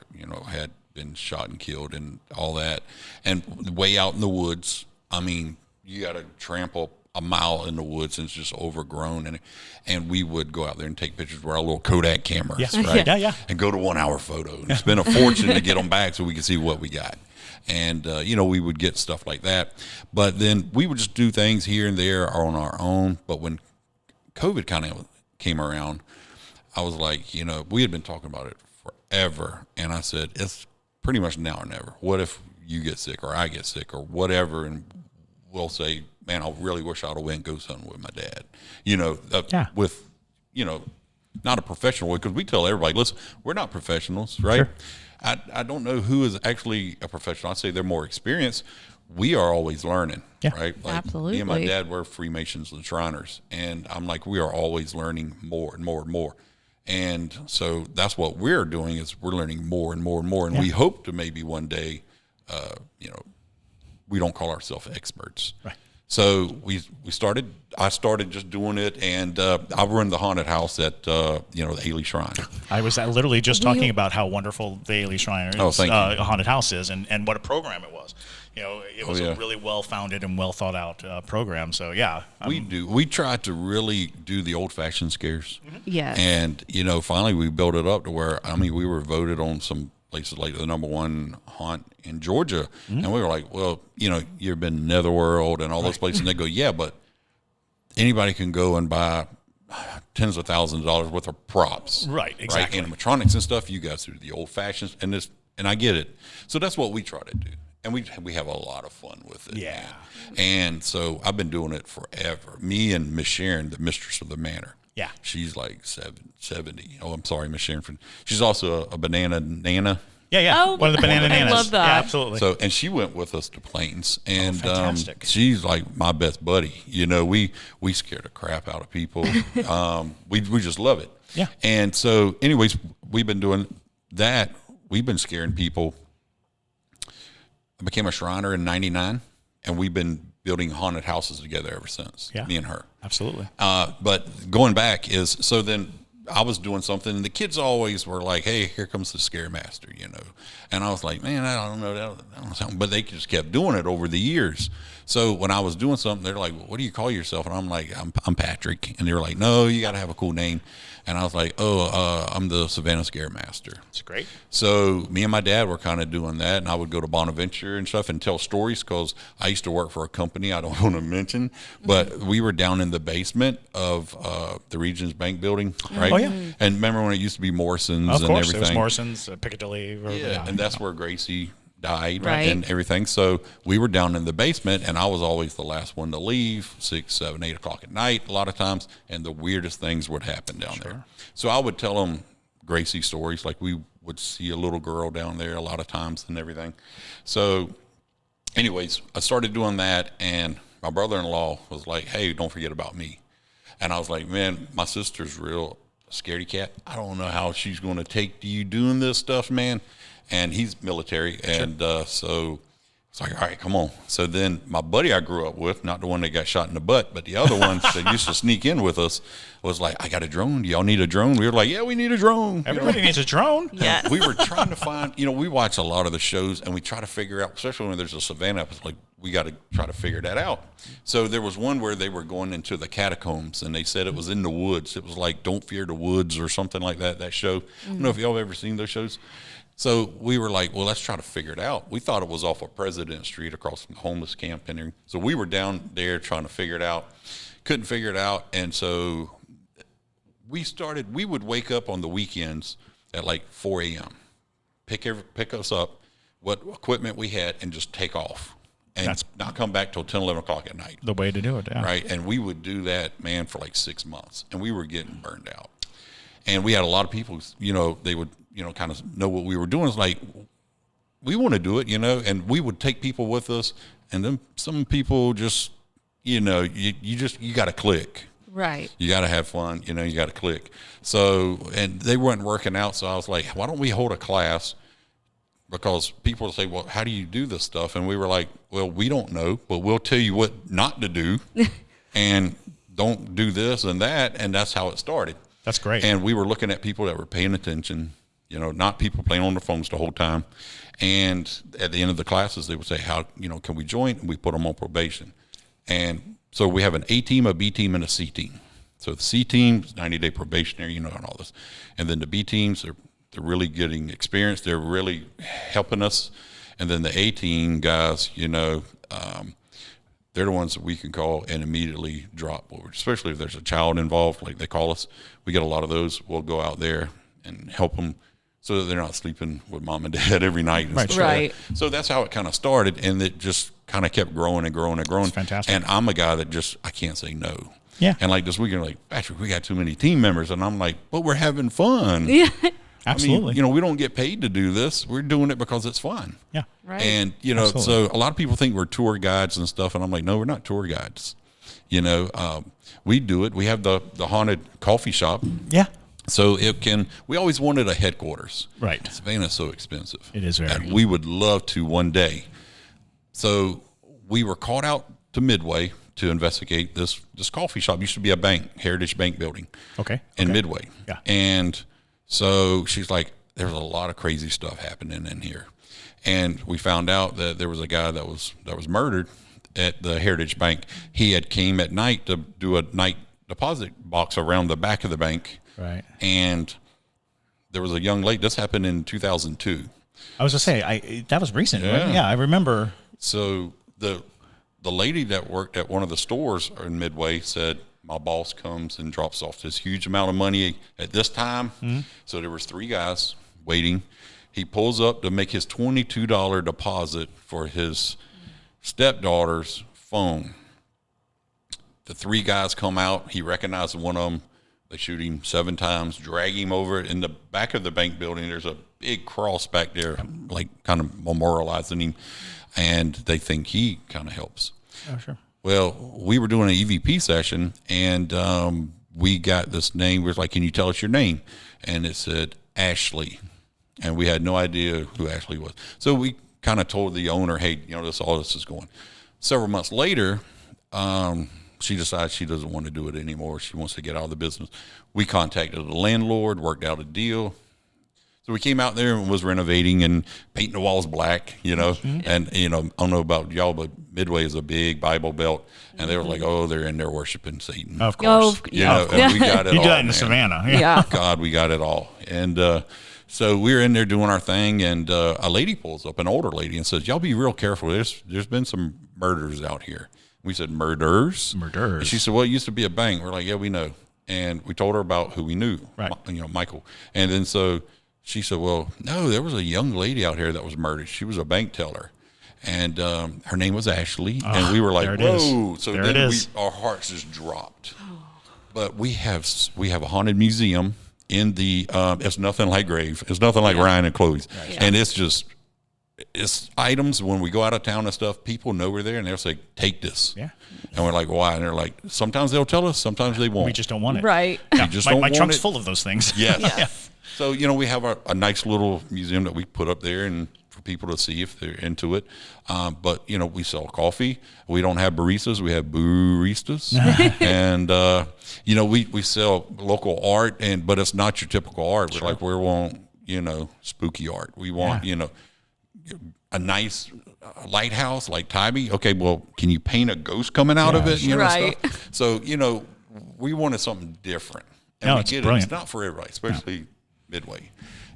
had been shot and killed and all that. And way out in the woods, you got to trample a mile in the woods and it's just overgrown, and we would go out there and take pictures with our little Kodak cameras, right? Yeah. And go to 1 hour photo and spend a fortune to get them back so we could see what we got. And we would get stuff like that, but then we would just do things here and there on our own. But when COVID kind of came around, I was like, we had been talking about it forever, and I said, it's pretty much now or never. What if you get sick or I get sick or whatever, and we'll say, man, I really wish I'd have went ghost hunting with my dad. With, not a professional way, because we tell everybody, listen, we're not professionals, right? Sure. I don't know who is actually a professional. I'd say they're more experienced. We are always learning, right? Like Absolutely. Me and my dad were Freemasons and Shriners, and I'm like, we are always learning more and more and more. And so that's what we're doing, is we're learning more and more and more. And we hope to maybe one day, we don't call ourselves experts. Right. So I started just doing it, and I run the haunted house at, the Ailey Shrine. I was literally just talking about how wonderful the Ailey Shrine haunted house is, and what a program it was. It was a really well-founded and well-thought-out program. So, yeah. We try to really do the old-fashioned scares. Yes. And, finally we built it up to where, we were voted on some places like the #1 haunt in Georgia. And we were like, well, you've been Netherworld and all those places. And they go, yeah, but anybody can go and buy tens of thousands of dollars worth of props. Right, exactly. Right? Animatronics and stuff. You guys do the old-fashions. And I get it. So that's what we try to do. And we have a lot of fun with it. Yeah. Man. And so I've been doing it forever. Me and Miss Sharon, the mistress of the manor. Yeah. She's like 70. Oh, I'm sorry, Miss Sharon. She's also a banana nana. Yeah. Oh, one of the banana nanas. I love that. Yeah, absolutely. So, and she went with us to Plains, and fantastic. She's like my best buddy. We scare the crap out of people. We just love it. Yeah. And so, anyways, we've been doing that. We've been scaring people. I became a Shriner in '99, and we've been building haunted houses together ever since. Yeah. Me and her. Absolutely. But going back is, so then I was doing something, and the kids always were like, hey, here comes the scare master, And I was like, man, I don't know that. But they just kept doing it over the years. So when I was doing something, they're like, well, what do you call yourself? And I'm like, I'm Patrick. And they were like, no, you got to have a cool name. And I was like, I'm the Savannah Scare Master. That's great. So me and my dad were kind of doing that, and I would go to Bonaventure and stuff and tell stories, because I used to work for a company I don't want to mention, but we were down in the basement of the Regions Bank building, right? Oh, yeah. And remember when it used to be Morrison's Of and course, everything? it was Morrison's, Piccadilly. Yeah, and that's where Gracie died Right. and everything. So we were down in the basement, and I was always the last one to leave, 6, 7, 8 o'clock at night a lot of times, and the weirdest things would happen down there. So I would tell them Gracie stories, like we would see a little girl down there a lot of times and everything. So anyways, I started doing that, and my brother-in-law was like, hey, don't forget about me. And I was like, man, my sister's real scaredy cat. I don't know how she's going to take to you doing this stuff, man. And he's military, and so it's like, all right, come on. So then my buddy I grew up with, not the one that got shot in the butt, but the other one that used to sneak in with us, was like, I got a drone. Do y'all need a drone? We were like, yeah, we need a drone. Everybody needs a drone. Yeah. We were trying to find, we watch a lot of the shows, and we try to figure out, especially when there's a Savannah episode, like, we got to try to figure that out. So there was one where they were going into the catacombs, and they said it was in the woods. It was like Don't Fear the Woods or something like that show. I don't know if y'all have ever seen those shows. So we were like, well, let's try to figure it out. We thought it was off of President Street across from the homeless camp. And so we were down there trying to figure it out. Couldn't figure it out. And so we would wake up on the weekends at like 4 a.m., pick us up, what equipment we had, and just take off. And not come back till 10, 11 o'clock at night. The way to do it, yeah. Right? And we would do that, man, for like 6 months. And we were getting burned out. And we had a lot of people, they would, kind of know what we were doing. It's like, we want to do it, and we would take people with us. And then some people just, you got to click. Right. You got to have fun, you got to click. So, and they weren't working out. So I was like, why don't we hold a class? Because people will say, well, how do you do this stuff? And we were like, well, we don't know, but we'll tell you what not to do. And don't do this and that. And that's how it started. That's great. And we were looking at people that were paying attention, not people playing on their phones the whole time. And at the end of the classes, they would say, how, can we join? And we put them on probation. And so we have an A team, a B team, and a C team. So the C team is 90-day probationary, and all this. And then the B teams, they're really getting experience. They're really helping us. And then the A team guys, they're the ones that we can call and immediately drop, especially if there's a child involved, like they call us. We get a lot of those. We'll go out there and help them so that they're not sleeping with mom and dad every night. And stuff. Right. So that's how it kind of started, and it just kind of kept growing and growing and growing. That's fantastic. And I'm a guy that I can't say no. Yeah. And like this weekend, like, Patrick, we got too many team members. And I'm like, but we're having fun. Yeah. Absolutely. I mean, we don't get paid to do this. We're doing it because it's fun. Yeah. Right. And, Absolutely. so a lot of people think we're tour guides and stuff. And I'm like, no, we're not tour guides. We do it. We have the haunted coffee shop. Yeah. So we always wanted a headquarters. Right. Savannah's so expensive. It is very. And we would love to one day. So we were called out to Midway to investigate this coffee shop. It used to be a bank, Heritage Bank building. Okay. In Midway. Yeah. And so she's like, there's a lot of crazy stuff happening in here. And we found out that there was a guy that was murdered at the Heritage Bank. He had came at night to do a night deposit box around the back of the bank. Right. And there was a young lady. This happened in 2002. I was going to say, that was recent. Yeah. Right? Yeah, I remember. So the lady that worked at one of the stores in Midway said, my boss comes and drops off this huge amount of money at this time. Mm-hmm. So there was 3 guys waiting. He pulls up to make his $22 deposit for his stepdaughter's phone. The 3 guys come out. He recognizes one of them. They shoot him 7 times, drag him over. In the back of the bank building, there's a big cross back there, like kind of memorializing him. And they think he kind of helps. Oh, sure. Well, we were doing an EVP session, and we got this name. We were like, can you tell us your name? And it said Ashley. And we had no idea who Ashley was. So we kind of told the owner, hey, all this is going. Several months later, she decides she doesn't want to do it anymore. She wants to get out of the business. We contacted the landlord, worked out a deal. So we came out there and was renovating and painting the walls black, Mm-hmm. And, I don't know about y'all, but Midway is a big Bible belt. And they were like, oh, they're in there worshiping Satan. Of course. And we got it all. You do that in man. Savannah. Yeah. God, we got it all. And so we were in there doing our thing, and a lady pulls up, an older lady, and says, y'all be real careful. There's been some murders out here. We said, murders? Murders. And she said, well, it used to be a bank. We're like, yeah, we know. And we told her about who we knew, right. Michael. And then so she said, well, no, there was a young lady out here that was murdered. She was a bank teller. And her name was Ashley. And we were like, whoa. So there then our hearts just dropped. But we have a haunted museum in the, it's nothing like Grave. It's nothing like Ryan and Chloe's. Right. Yeah. And it's items when we go out of town and stuff, people know we're there and they'll say, take this. Yeah. And we're like, why? And they're like, sometimes they'll tell us, sometimes they won't. We just don't want it. Right. My trunk's full of those things. Yes. Yeah. So, we have a nice little museum that we put up there and for people to see if they're into it. But, we sell coffee. We don't have baristas. We have baristas. And, we sell local art, but it's not your typical art. Sure. We want, spooky art. We want, a nice lighthouse like Tybee. Okay, well, can you paint a ghost coming out of it? Right. Stuff? So, we wanted something different. And it's brilliant. It's not for everybody, especially Midway.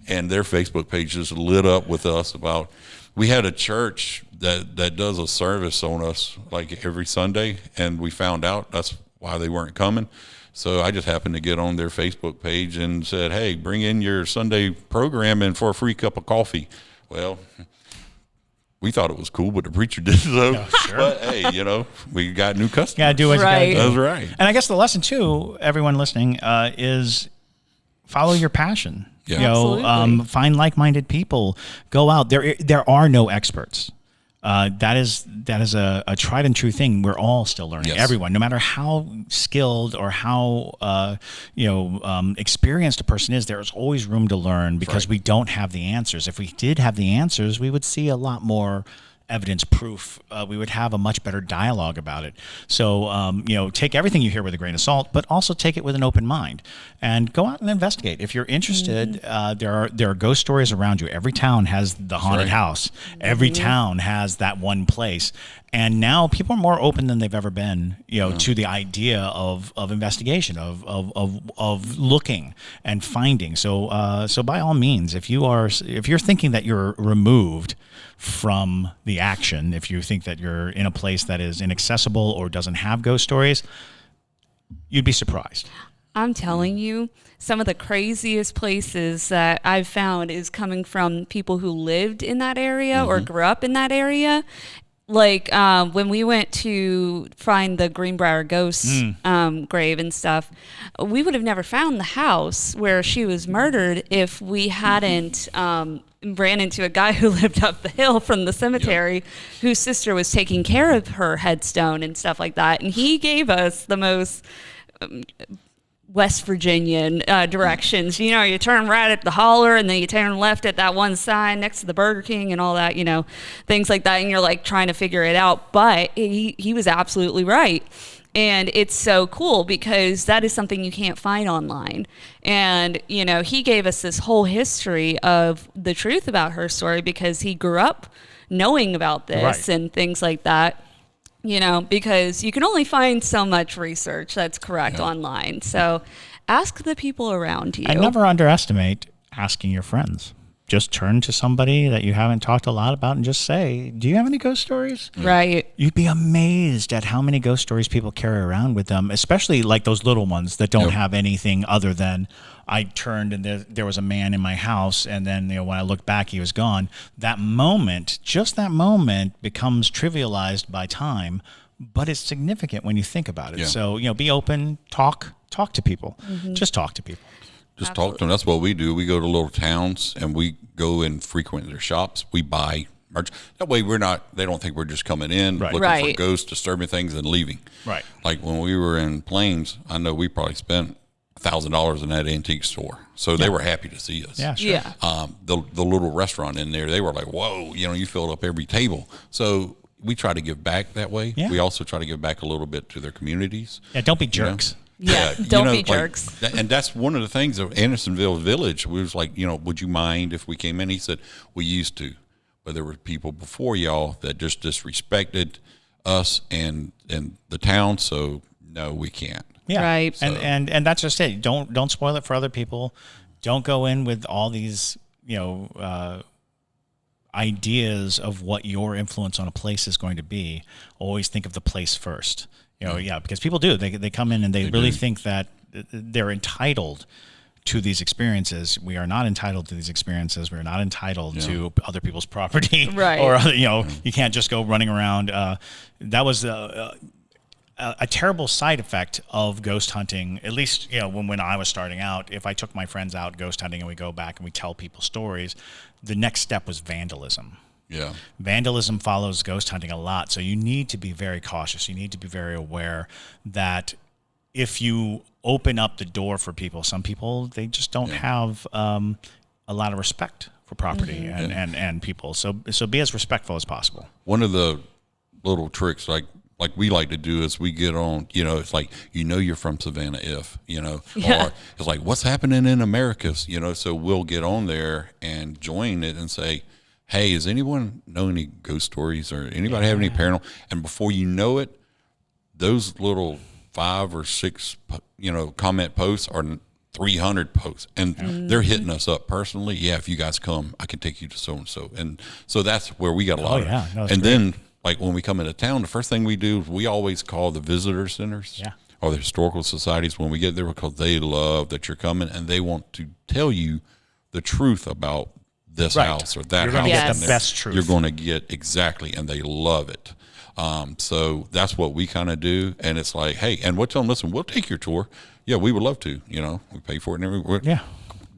And their Facebook page just lit up with us about, we had a church that does a service on us like every Sunday, and we found out that's why they weren't coming. So I just happened to get on their Facebook page and said, hey, bring in your Sunday programming for a free cup of coffee. Well, we thought it was cool, but the preacher did so. Oh, sure. But hey, we got new customers. You gotta do what you gotta do. That's right. And I guess the lesson too, everyone listening, is follow your passion. Yeah. Find like-minded people. Go out. There are no experts. That is a tried and true thing. We're all still learning. Yes. Everyone, no matter how skilled or how experienced a person is, there's always room to learn because we don't have the answers. If we did have the answers, we would see a lot more evidence, proof. We would have a much better dialogue about it. So, take everything you hear with a grain of salt, but also take it with an open mind and go out and investigate. If you're interested, there are ghost stories around you. Every town has the haunted house. Every town has that one place. And now people are more open than they've ever been, to the idea of investigation, of looking and finding. So by all means, if you're thinking that you're removed from the action, if you think that you're in a place that is inaccessible or doesn't have ghost stories, you'd be surprised. I'm telling you, some of the craziest places that I've found is coming from people who lived in that area or grew up in that area. like when we went to find the Greenbrier ghost grave and stuff, we would have never found the house where she was murdered if we hadn't ran into a guy who lived up the hill from the cemetery whose sister was taking care of her headstone and stuff like that. And he gave us the most West Virginian directions. You know, you turn right at the holler and then you turn left at that one sign next to the Burger King and all that, you know, things like that. And you're like trying to figure it out. But he was absolutely right. And it's so cool because that is something you can't find online. And, you know, he gave us this whole history of the truth about her story because he grew up knowing about this and things like that. You know, because you can only find so much research that's correct online. So ask the people around you. And never underestimate asking your friends. Just turn to somebody that you haven't talked a lot about and just say, do you have any ghost stories? Right. You'd be amazed at how many ghost stories people carry around with them, especially like those little ones that don't have anything other than I turned and there was a man in my house, and then when I looked back, he was gone. That moment, just that moment, becomes trivialized by time, but it's significant when you think about it. Yeah. So, be open, talk to people. Just talk to people. Just talk to them. That's what we do. We go to little towns and we go and frequent their shops. We buy merch. That way they don't think we're just coming in looking for ghosts, disturbing things, and leaving. Right. Like when we were in Plains, I know we probably spent $1,000 in that antique store. So they were happy to see us. Yeah, sure. Yeah. The little restaurant in there, they were like, whoa, you filled up every table. So we try to give back that way. Yeah. We also try to give back a little bit to their communities. Yeah, don't be jerks. Yeah, don't be jerks. And that's one of the things of Andersonville Village. We was like, would you mind if we came in? He said, we used to, but there were people before y'all that just disrespected us and the town. So no, we can't. Yeah, right. And that's just it. Don't spoil it for other people. Don't go in with all these ideas of what your influence on a place is going to be. Always think of the place first. Because people do. They come in and they really think that they're entitled to these experiences. We are not entitled to these experiences. We're not entitled to other people's property. Right. Or, you can't just go running around. That was a terrible side effect of ghost hunting, at least, when I was starting out. If I took my friends out ghost hunting and we go back and we tell people stories, the next step was vandalism. Yeah. Vandalism follows ghost hunting a lot. So you need to be very cautious. You need to be very aware that if you open up the door for people, some people, they just don't have a lot of respect for property and people. So be as respectful as possible. One of the little tricks like we like to do is we get on, it's like, you're from Savannah or it's like, what's happening in Americas, so we'll get on there and join it and say, hey, does anyone know any ghost stories or anybody have any paranormal? And before you know it, those little 5 or 6, comment posts are 300 posts, and they're hitting us up personally. Yeah, if you guys come, I can take you to so-and-so. And so that's where we got a lot of it. No, and then, like when we come into town, the first thing we do is we always call the visitor centers or the historical societies when we get there, because they love that you're coming and they want to tell you the truth about this house or that house. You're going to get the best truth. You're going to get exactly, and they love it. So that's what we kind of do. And it's like, hey, and we'll tell them, listen, we'll take your tour. Yeah, we would love to. We pay for it and everything. Yeah.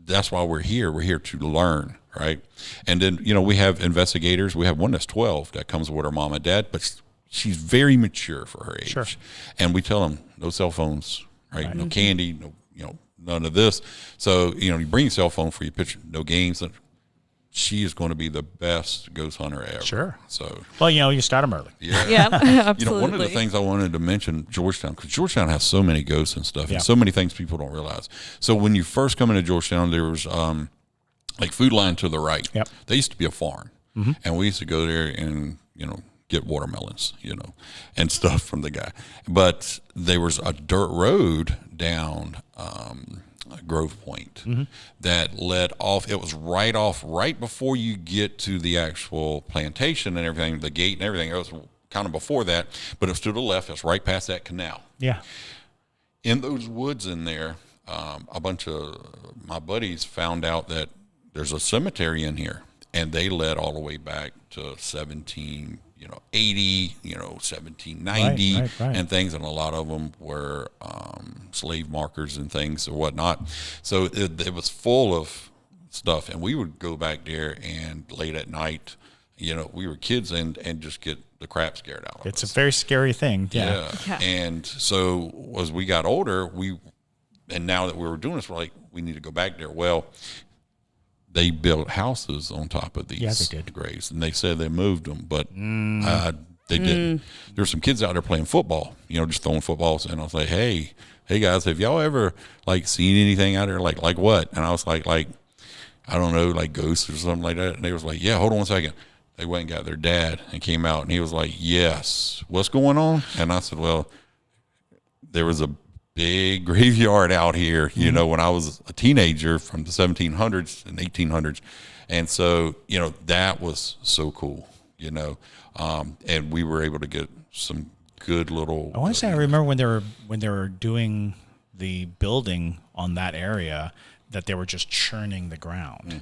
That's why we're here. We're here to learn, right? And then, we have investigators. We have one that's 12 that comes with her mom and dad, but she's very mature for her age. Sure. And we tell them, no cell phones, right? No candy, no, none of this. So, you bring your cell phone for your picture, no games. She is going to be the best ghost hunter ever. Sure. So, well, you start them early. Yeah, absolutely. One of the things I wanted to mention, Georgetown, because Georgetown has so many ghosts and stuff, and so many things people don't realize. So when you first come into Georgetown, there was like Food Line to the right. Yep. There used to be a farm, and we used to go there and get watermelons, and stuff from the guy. But there was a dirt road down Grove Point that led off. It was right before you get to the actual plantation and everything, the gate and everything. It was kind of before that, but it's to the left. It's right past that canal. Yeah. In those woods in there, a bunch of my buddies found out that there's a cemetery in here, and they led all the way back to 80, 1790 Right. and things. And a lot of them were slave markers and things or whatnot. So it was full of stuff. And we would go back there and late at night, we were kids and just get the crap scared out of us. It's a very scary thing. Yeah. And so as we got older, and now that we were doing this, we're like, we need to go back there. Well, they built houses on top of these graves, and they said they moved them, but they didn't. There's some kids out there playing football, just throwing footballs, and I was like, hey guys, have y'all ever seen anything out there? Like what? And I was like I don't know, like ghosts or something like that. And they was like, yeah, hold on 1 second. They went and got their dad and came out, and he was like, yes, what's going on? And I said, well, there was a big graveyard out here, when I was a teenager from the 1700s and 1800s. And so, that was so cool, and we were able to get some good little. I want to say I remember when they were doing the building on that area, that they were just churning the ground.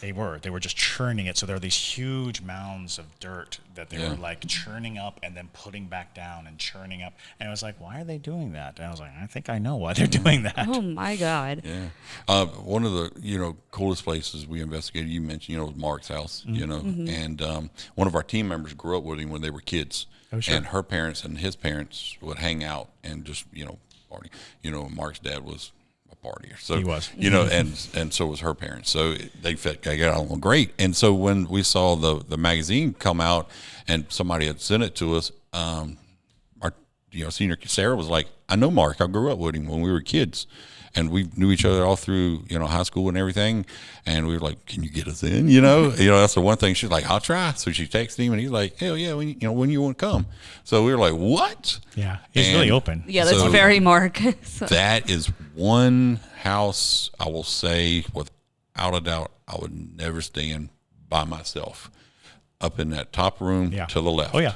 They were just churning it. So there were these huge mounds of dirt that they were churning up and then putting back down and churning up. And I was like, why are they doing that? And I was like, I think I know why they're doing that. Oh my God. Yeah. One of the, coolest places we investigated, you mentioned, was Mark's house, and one of our team members grew up with him when they were kids. Oh, sure. And her parents and his parents would hang out and just, party. Mark's dad was partier. So he was, and so was her parents. So they got along great. And so when we saw the magazine come out and somebody had sent it to us, our senior Sarah was like, I know Mark. I grew up with him when we were kids, and we knew each other all through high school and everything. And we were like, can you get us in? That's the one thing. She's like, I'll try. So she texted him, and he's like, hell yeah, when you want to come. So we were like, what? Yeah, he's really open. Yeah, that's very Mark. That is one house I will say without a doubt I would never stay in by myself. Up in that top room to the left. Oh yeah.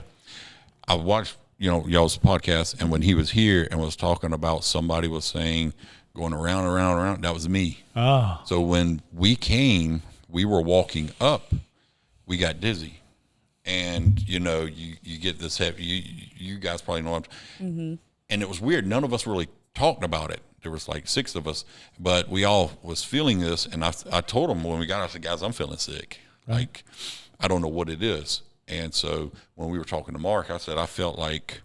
I watched y'all's podcast, and when he was here and was talking about somebody was saying going around and around and around, that was me. Oh. So when we came, we were walking up, we got dizzy. And, you get this heavy, you guys probably know. And it was weird. None of us really talked about it. There was 6 of us, but we all was feeling this. And I told them when we got out, I said, guys, I'm feeling sick. Right. I don't know what it is. And so when we were talking to Mark, I said, I felt like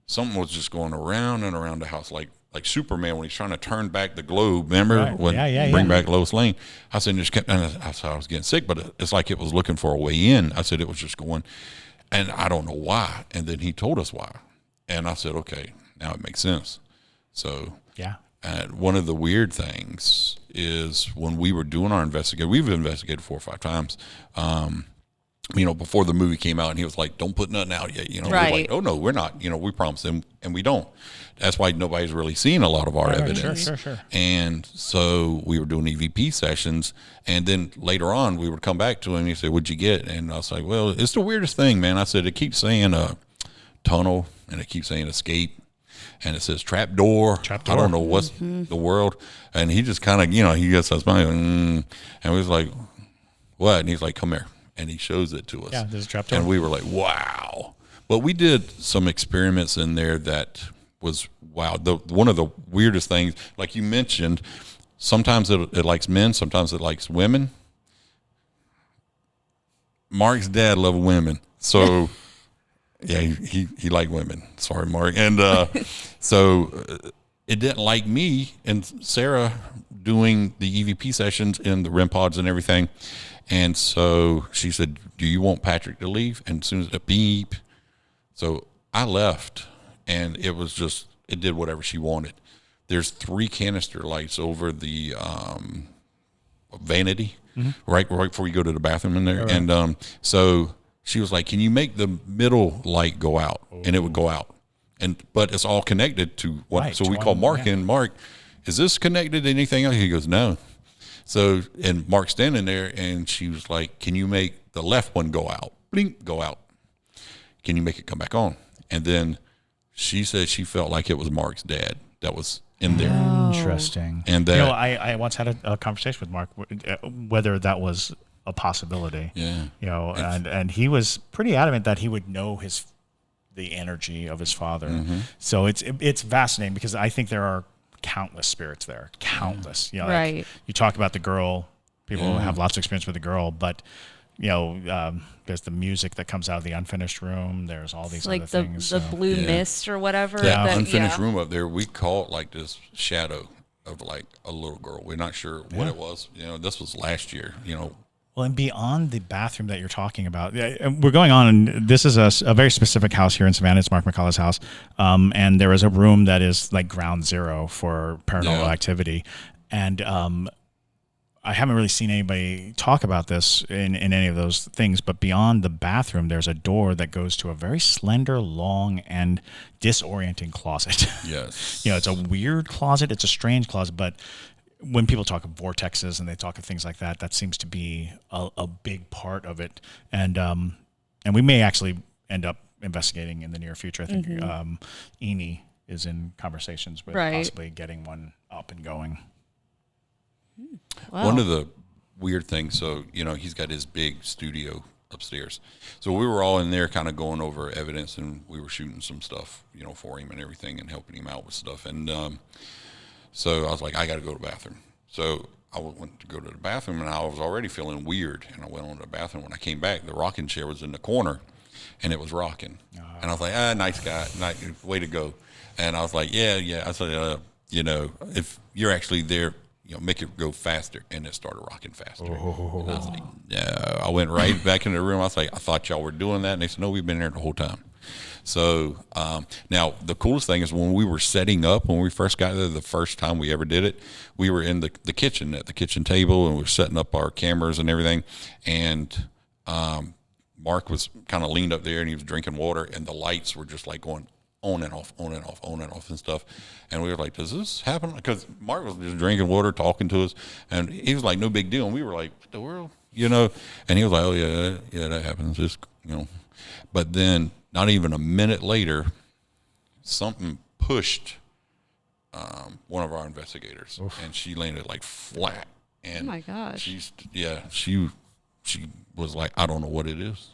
something was just going around and around the house, like Superman when he's trying to turn back the globe. Remember when bring back Lois Lane? I said, just kept. And I said I was getting sick, but it's like it was looking for a way in. I said it was just going, and I don't know why. And then he told us why, and I said, okay, now it makes sense. So and one of the weird things is when we were doing our investigation, we've investigated 4 or 5 times. Before the movie came out, and he was like, don't put nothing out yet. Right. We're like, oh no, we're not. We promised him, and we don't. That's why nobody's really seen a lot of our evidence. Sure. And so we were doing EVP sessions, and then later on we would come back to him, and he said, what'd you get? And I was like, well, it's the weirdest thing, man. I said, it keeps saying tunnel, and it keeps saying escape, and it says trap door. I don't know what's the world. And he just kind of, he gets us smiling, and we was like, what? And he's like, come here. And he shows it to us. Yeah, there's a trap door. And we were like, wow. But we did some experiments in there that was, wow. One of the weirdest things, like you mentioned, sometimes it likes men, sometimes it likes women. Mark's dad loved women. So, yeah, he liked women. Sorry, Mark. And so it didn't like me and Sarah doing the EVP sessions in the REM pods and everything. And so she said, do you want Patrick to leave? And as soon as it beep. So I left, and it was just, it did whatever she wanted. There's 3 canister lights over the vanity, right before you go to the bathroom in there. Right. And so she was like, can you make the middle light go out? And it would go out. But it's all connected to what, right, so we called Mark in. Mark, is this connected to anything else? He goes, no. So, and Mark's standing there, and she was like, can you make the left one go out? Blink, go out. Can you make it come back on? And then she said she felt like it was Mark's dad that was in there. Interesting. And that, I once had a conversation with Mark, whether that was a possibility. Yeah. You know, and he was pretty adamant that he would know the energy of his father. Mm-hmm. So it's fascinating because I think there are countless spirits there, countless. You know, Right. like you talk about the girl. People have lots of experience with the girl, but you know, there's the music that comes out of the unfinished room. There's all these like other things. the so. blue mist or whatever. That that- unfinished room up there, we caught like this shadow of like a little girl. We're not sure what it was. You know, this was last year. You know. Well, and beyond the bathroom that you're talking about, we're going on, and this is a very specific house here in Savannah. It's Mark McCullough's house, and there is a room that is like ground zero for paranormal activity, and I haven't really seen anybody talk about this in any of those things, but beyond the bathroom, there's a door that goes to a very slender, long, and disorienting closet. Yes. You know, it's a weird closet. It's a strange closet, but when people talk of vortexes and they talk of things like that, that seems to be a big part of it. And we may actually end up investigating in the near future. I think Eni is in conversations with possibly getting one up and going. Wow. One of the weird things, so, you know, he's got his big studio upstairs. So we were all in there kind of going over evidence, and we were shooting some stuff, you know, for him and everything and helping him out with stuff. And so I was like, I got to go to the bathroom. So I went to go to the bathroom, and I was already feeling weird. And I went on to the bathroom. When I came back, the rocking chair was in the corner, and it was rocking. And I was like, nice guy, way to go. And I was like, yeah. I said, you know, if you're actually there, you know, make it go faster. And it started rocking faster. And I was like, yeah. I went right back in the room. I was like, I thought y'all were doing that. And they said, no, we've been there the whole time. So now the coolest thing is when we were setting up, when we first got there, the first time we ever did it, we were in the kitchen at the kitchen table, and we were setting up our cameras and everything. And Mark was kind of leaned up there, and he was drinking water, and the lights were just like going on and off, on and off, on and off and stuff. And we were like, does this happen? Because Mark was just drinking water, talking to us, and he was like, no big deal. And we were like, what the world? You know? And he was like, oh, yeah, that happens. Just, you know. But then not even a minute later, something pushed one of our investigators. Oof. And she landed like flat. And oh my gosh. She was like, I don't know what it is.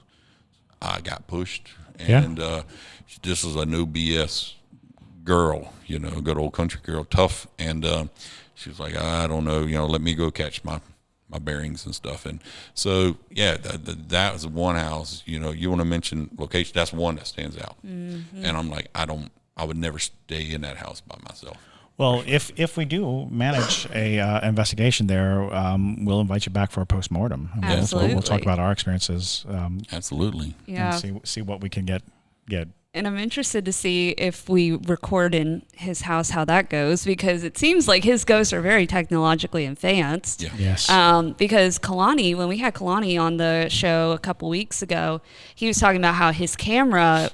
I got pushed. And this is a no BS girl, you know, good old country girl, tough. And she was like, I don't know, you know, let me go catch my bearings and stuff. And so, that was one house, you know, you want to mention location, that's one that stands out. Mm-hmm. And I'm like, I would never stay in that house by myself. Well, if we do manage a investigation there, we'll invite you back for a postmortem. Absolutely. We'll talk about our experiences. Absolutely. Yeah. And see what we can get. And I'm interested to see if we record in his house how that goes, because it seems like his ghosts are very technologically advanced. Yeah. Yes. Because Kalani, when we had Kalani on the show a couple weeks ago, he was talking about how his camera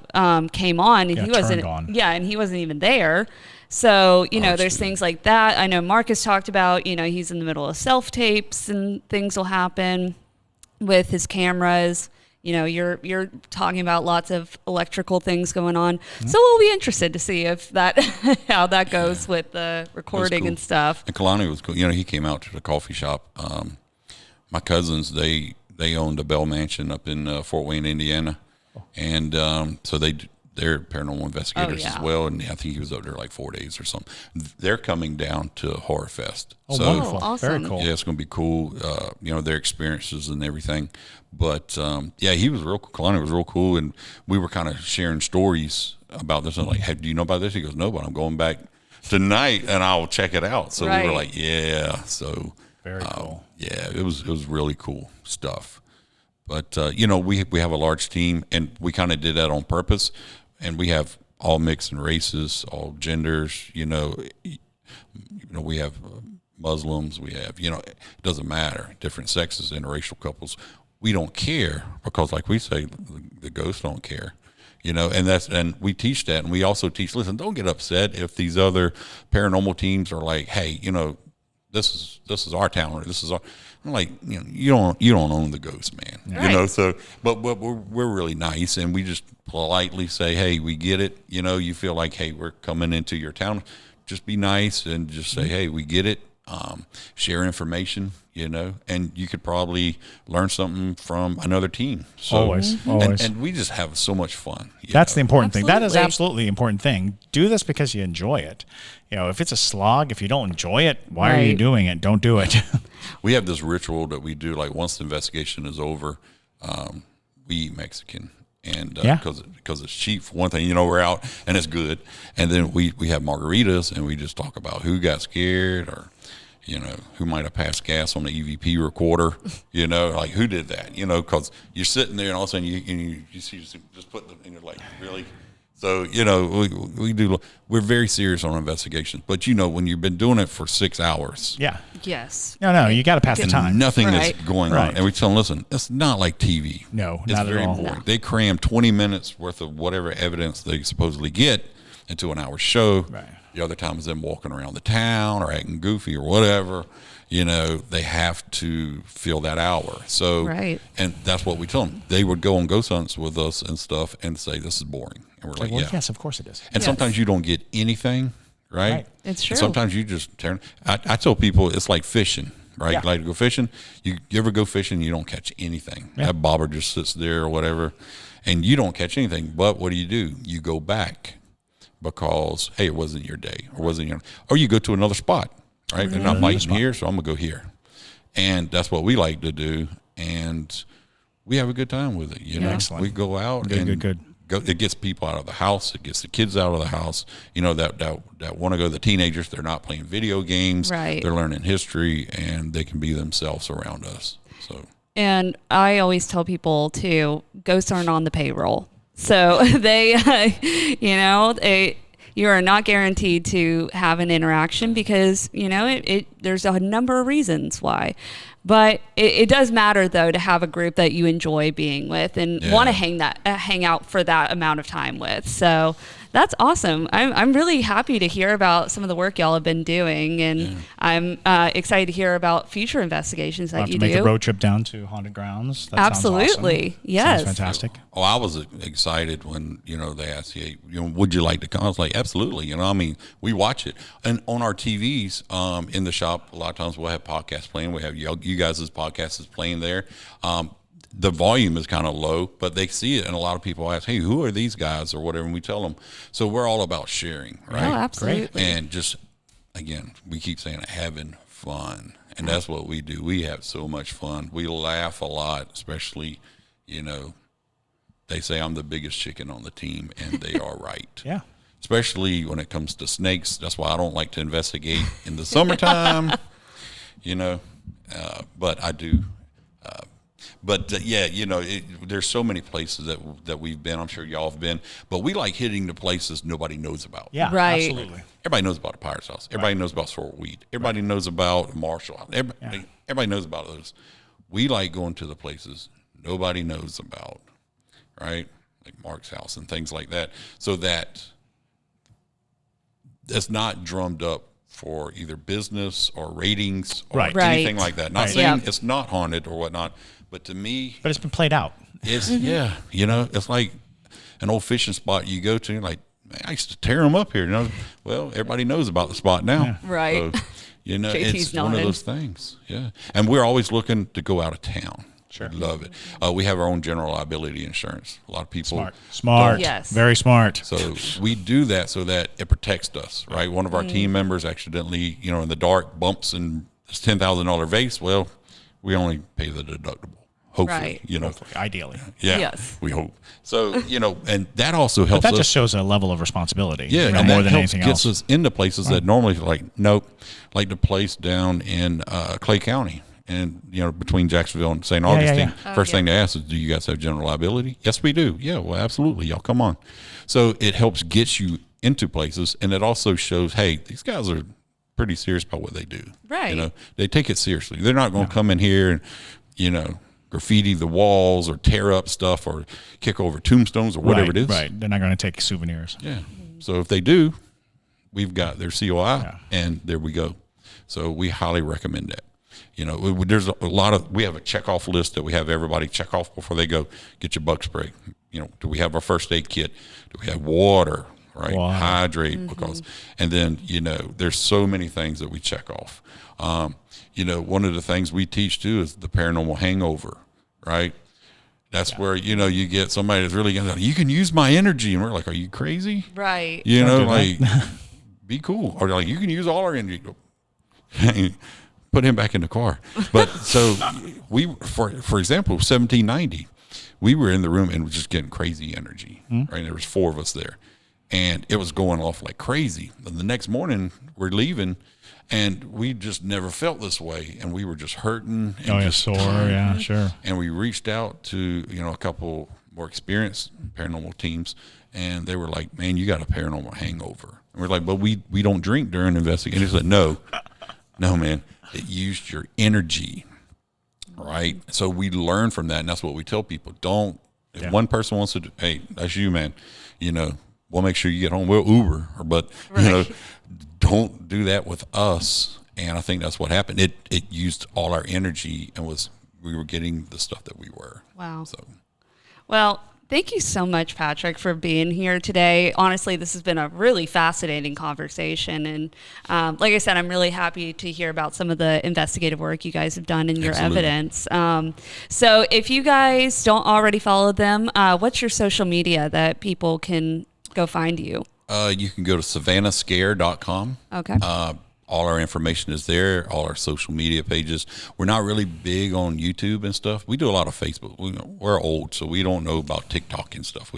came on and he wasn't. On. Yeah, and he wasn't even there. So, you know, there's things like that. I know Marcus talked about, you know, he's in the middle of self-tapes and things will happen with his cameras. You know, you're talking about lots of electrical things going on. Mm-hmm. So we'll be interested to see if that how that goes with the recording and stuff. And Kalani was cool. You know, he came out to the coffee shop. My cousins, they owned a Bell Mansion up in Fort Wayne, Indiana. And so they're paranormal investigators as well, and I think he was up there like 4 days or something. They're coming down to Horror Fest. Oh, wonderful. Awesome. Very cool. Yeah, it's going to be cool, you know, their experiences and everything. But, he was real cool. Kalani was real cool, and we were kind of sharing stories about this. I'm like, hey, do you know about this? He goes, no, but I'm going back tonight, and I'll check it out. So we were like, yeah. So very cool. Yeah, it was really cool stuff. But, you know, we have a large team, and we kind of did that on purpose. And we have all mixed in races, all genders, you know, we have Muslims, we have, you know, it doesn't matter, different sexes, interracial couples. We don't care because, like we say, the ghosts don't care, you know, and we teach that. And we also teach, listen, don't get upset if these other paranormal teams are like, hey, you know, this is our town, or this is our, I'm like, you know, you don't own the ghost, man. Right. You know, so but we're really nice, and we just politely say, hey, we get it. You know, you feel like, hey, we're coming into your town. Just be nice and just say, hey, we get it. share information, and you could probably learn something from another team. So, Always. And we just have so much fun. That's the important thing. That is Absolutely. absolutely the important thing. Do this because you enjoy it. If it's a slog, if you don't enjoy it, why are you Right. doing it? Don't do it. We have this ritual that we do, like once the investigation is over, we eat Mexican. And because it's cheap, for one thing, we're out and it's good. And then we have margaritas and we just talk about who got scared or, who might have passed gas on the EVP recorder, like who did that, because you're sitting there and all of a sudden you see just put and you're like, really? So, we're very serious on investigations. But, when you've been doing it for 6 hours. Yeah. Yes. No, you got to pass the time. Nothing Right. is going Right. on. And we tell them, listen, it's not like TV. No, it's not at very all. boring. No. They cram 20 minutes worth of whatever evidence they supposedly get into an hour show. Right. The other time is them walking around the town or acting goofy or whatever. They have to fill that hour. So, Right. and that's what we tell them. They would go on ghost hunts with us and stuff and say, this is boring. And we're like, Well, yeah. yes, of course it is. And Yes. sometimes you don't get anything, right? Right. It's And true. sometimes you just turn. I tell people it's like fishing, right? Yeah. Like to go fishing. You ever go fishing, you don't catch anything. Yeah. That bobber just sits there or whatever, and you don't catch anything. But what do? You go back because, hey, it wasn't your day or you go to another spot, right? They're not biting here, so I'm going to go here. And that's what we like to do. And we have a good time with it. Excellent. We go out Good. it gets people out of the house. It gets the kids out of the house. That want to go. The teenagers, they're not playing video games. Right. They're learning history, and they can be themselves around us. So And I always tell people too, ghosts aren't on the payroll. So you are not guaranteed to have an interaction because, there's a number of reasons why. But it does matter though to have a group that you enjoy being with and want to hang out for that amount of time with. So that's awesome. I'm really happy to hear about some of the work y'all have been doing, and I'm excited to hear about future investigations that We'll have you to make do. a road trip down to haunted grounds. That Absolutely. sounds awesome. Yes. Sounds fantastic. Oh, I was excited when, they asked, hey, would you like to come? I was like, absolutely. We watch it. And on our TVs in the shop, a lot of times we'll have podcasts playing. We have you guys' podcast is playing there. The volume is kind of low, but they see it. And a lot of people ask, hey, who are these guys or whatever? And we tell them. So we're all about sharing, right? Oh, absolutely. And just, again, we keep saying it, having fun. And that's what we do. We have so much fun. We laugh a lot, especially, they say I'm the biggest chicken on the team, and they are right. Yeah. Especially when it comes to snakes. That's why I don't like to investigate in the summertime, but I do. There's so many places that we've been. I'm sure y'all have been, but we like hitting the places nobody knows about. Yeah, Right. absolutely. Everybody knows about the Pirate's House. Everybody knows about Sortweed. Everybody knows about Marshall House. Everybody knows about those. We like going to the places nobody knows about, right? Like Mark's house and things like that, so that it's not drummed up for either business or ratings or Right. anything Right. like that. Not Right. saying Yeah. it's not haunted or whatnot, but to me, But it's been played out. it's it's like an old fishing spot you go to. Like, man, I used to tear them up here. Well, everybody knows about the spot now, Right. So, JT's it's one of nodding. those things. Yeah, and we're always looking to go out of town. Sure. We love it. We have our own general liability insurance. A lot of people Smart. Yes. Very smart. So we do that so that it protects us, right? One of our team members accidentally, in the dark bumps in this $10,000 vase. Well, we only pay the deductible. Hopefully, Right. Hopefully, ideally. Yeah, Yes. we hope. So, and that also helps But that us. just shows a level of responsibility. Yeah, and more that than helps anything gets else. us into places that normally like the place down in Clay County. And, between Jacksonville and St. Augustine, yeah. first thing they ask is, do you guys have general liability? Yes, we do. Yeah, well, absolutely. Y'all come on. So it helps get you into places. And it also shows, hey, these guys are pretty serious about what they do. Right. They take it seriously. They're not going to come in here and, graffiti the walls or tear up stuff or kick over tombstones or whatever Right, it is. Right. They're not going to take souvenirs. Yeah. So if they do, we've got their COI, and there we go. So we highly recommend that. There's a lot of, we have a check-off list that we have everybody check off before they go. Get your bug spray. Do we have our first aid kit? Do we have water? right? Wow. Hydrate because, and then, there's so many things that we check off. One of the things we teach too is the paranormal hangover, right? That's where, you get somebody that's really going to, you can use my energy. And we're like, are you crazy? Right. Be cool. Or like, you can use all our energy. Put him back in the car. But so for example, 1790, we were in the room and we're just getting crazy energy, right? There was 4 of us there and it was going off like crazy. And the next morning we're leaving and we just never felt this way. And we were just hurting and just sore. Yeah, sure. And we reached out to, a couple more experienced paranormal teams and they were like, man, you got a paranormal hangover. And we're like, but we don't drink during investigation. He said, no, man, it used your energy. Right. So we learn from that. And that's what we tell people. If one person wants to do, hey, that's you, man, we'll make sure you get home. We'll Uber, but don't do that with us. And I think that's what happened. It used all our energy and we were getting the stuff that we were. Wow. So, well, thank you so much, Patrick, for being here today. Honestly, this has been a really fascinating conversation. And like I said, I'm really happy to hear about some of the investigative work you guys have done in your evidence. So if you guys don't already follow them, what's your social media that people can go find you? You can go to savannahscare.com. Okay. All our information is there, all our social media pages. We're not really big on YouTube and stuff. We do a lot of Facebook. We're old, so we don't know about TikTok and stuff.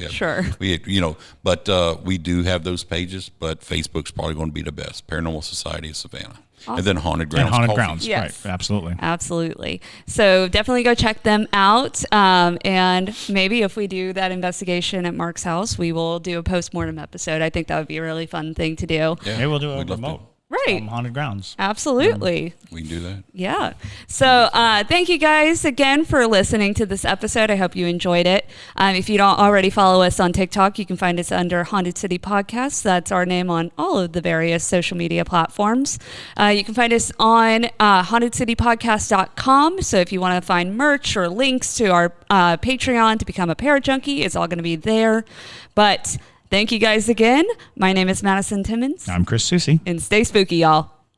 But we do have those pages, but Facebook's probably going to be the best. Paranormal Society of Savannah. Awesome. And then Haunted Grounds. And Haunted Coffee. Grounds, Yes. right, absolutely. Absolutely. So definitely go check them out. And maybe if we do that investigation at Mark's house, we will do a post-mortem episode. I think that would be a really fun thing to do. Yeah, Maybe we'll do a we'd love to. remote. Right. Haunted Grounds. Absolutely. We can do that. Yeah. So thank you guys again for listening to this episode. I hope you enjoyed it. If you don't already follow us on TikTok, you can find us under Haunted City Podcast. That's our name on all of the various social media platforms. You can find us on hauntedcitypodcast.com. So if you want to find merch or links to our Patreon to become a Parajunkie, it's all going to be there. But thank you guys again. My name is Madison Timmons. I'm Chris Susi. And stay spooky, y'all.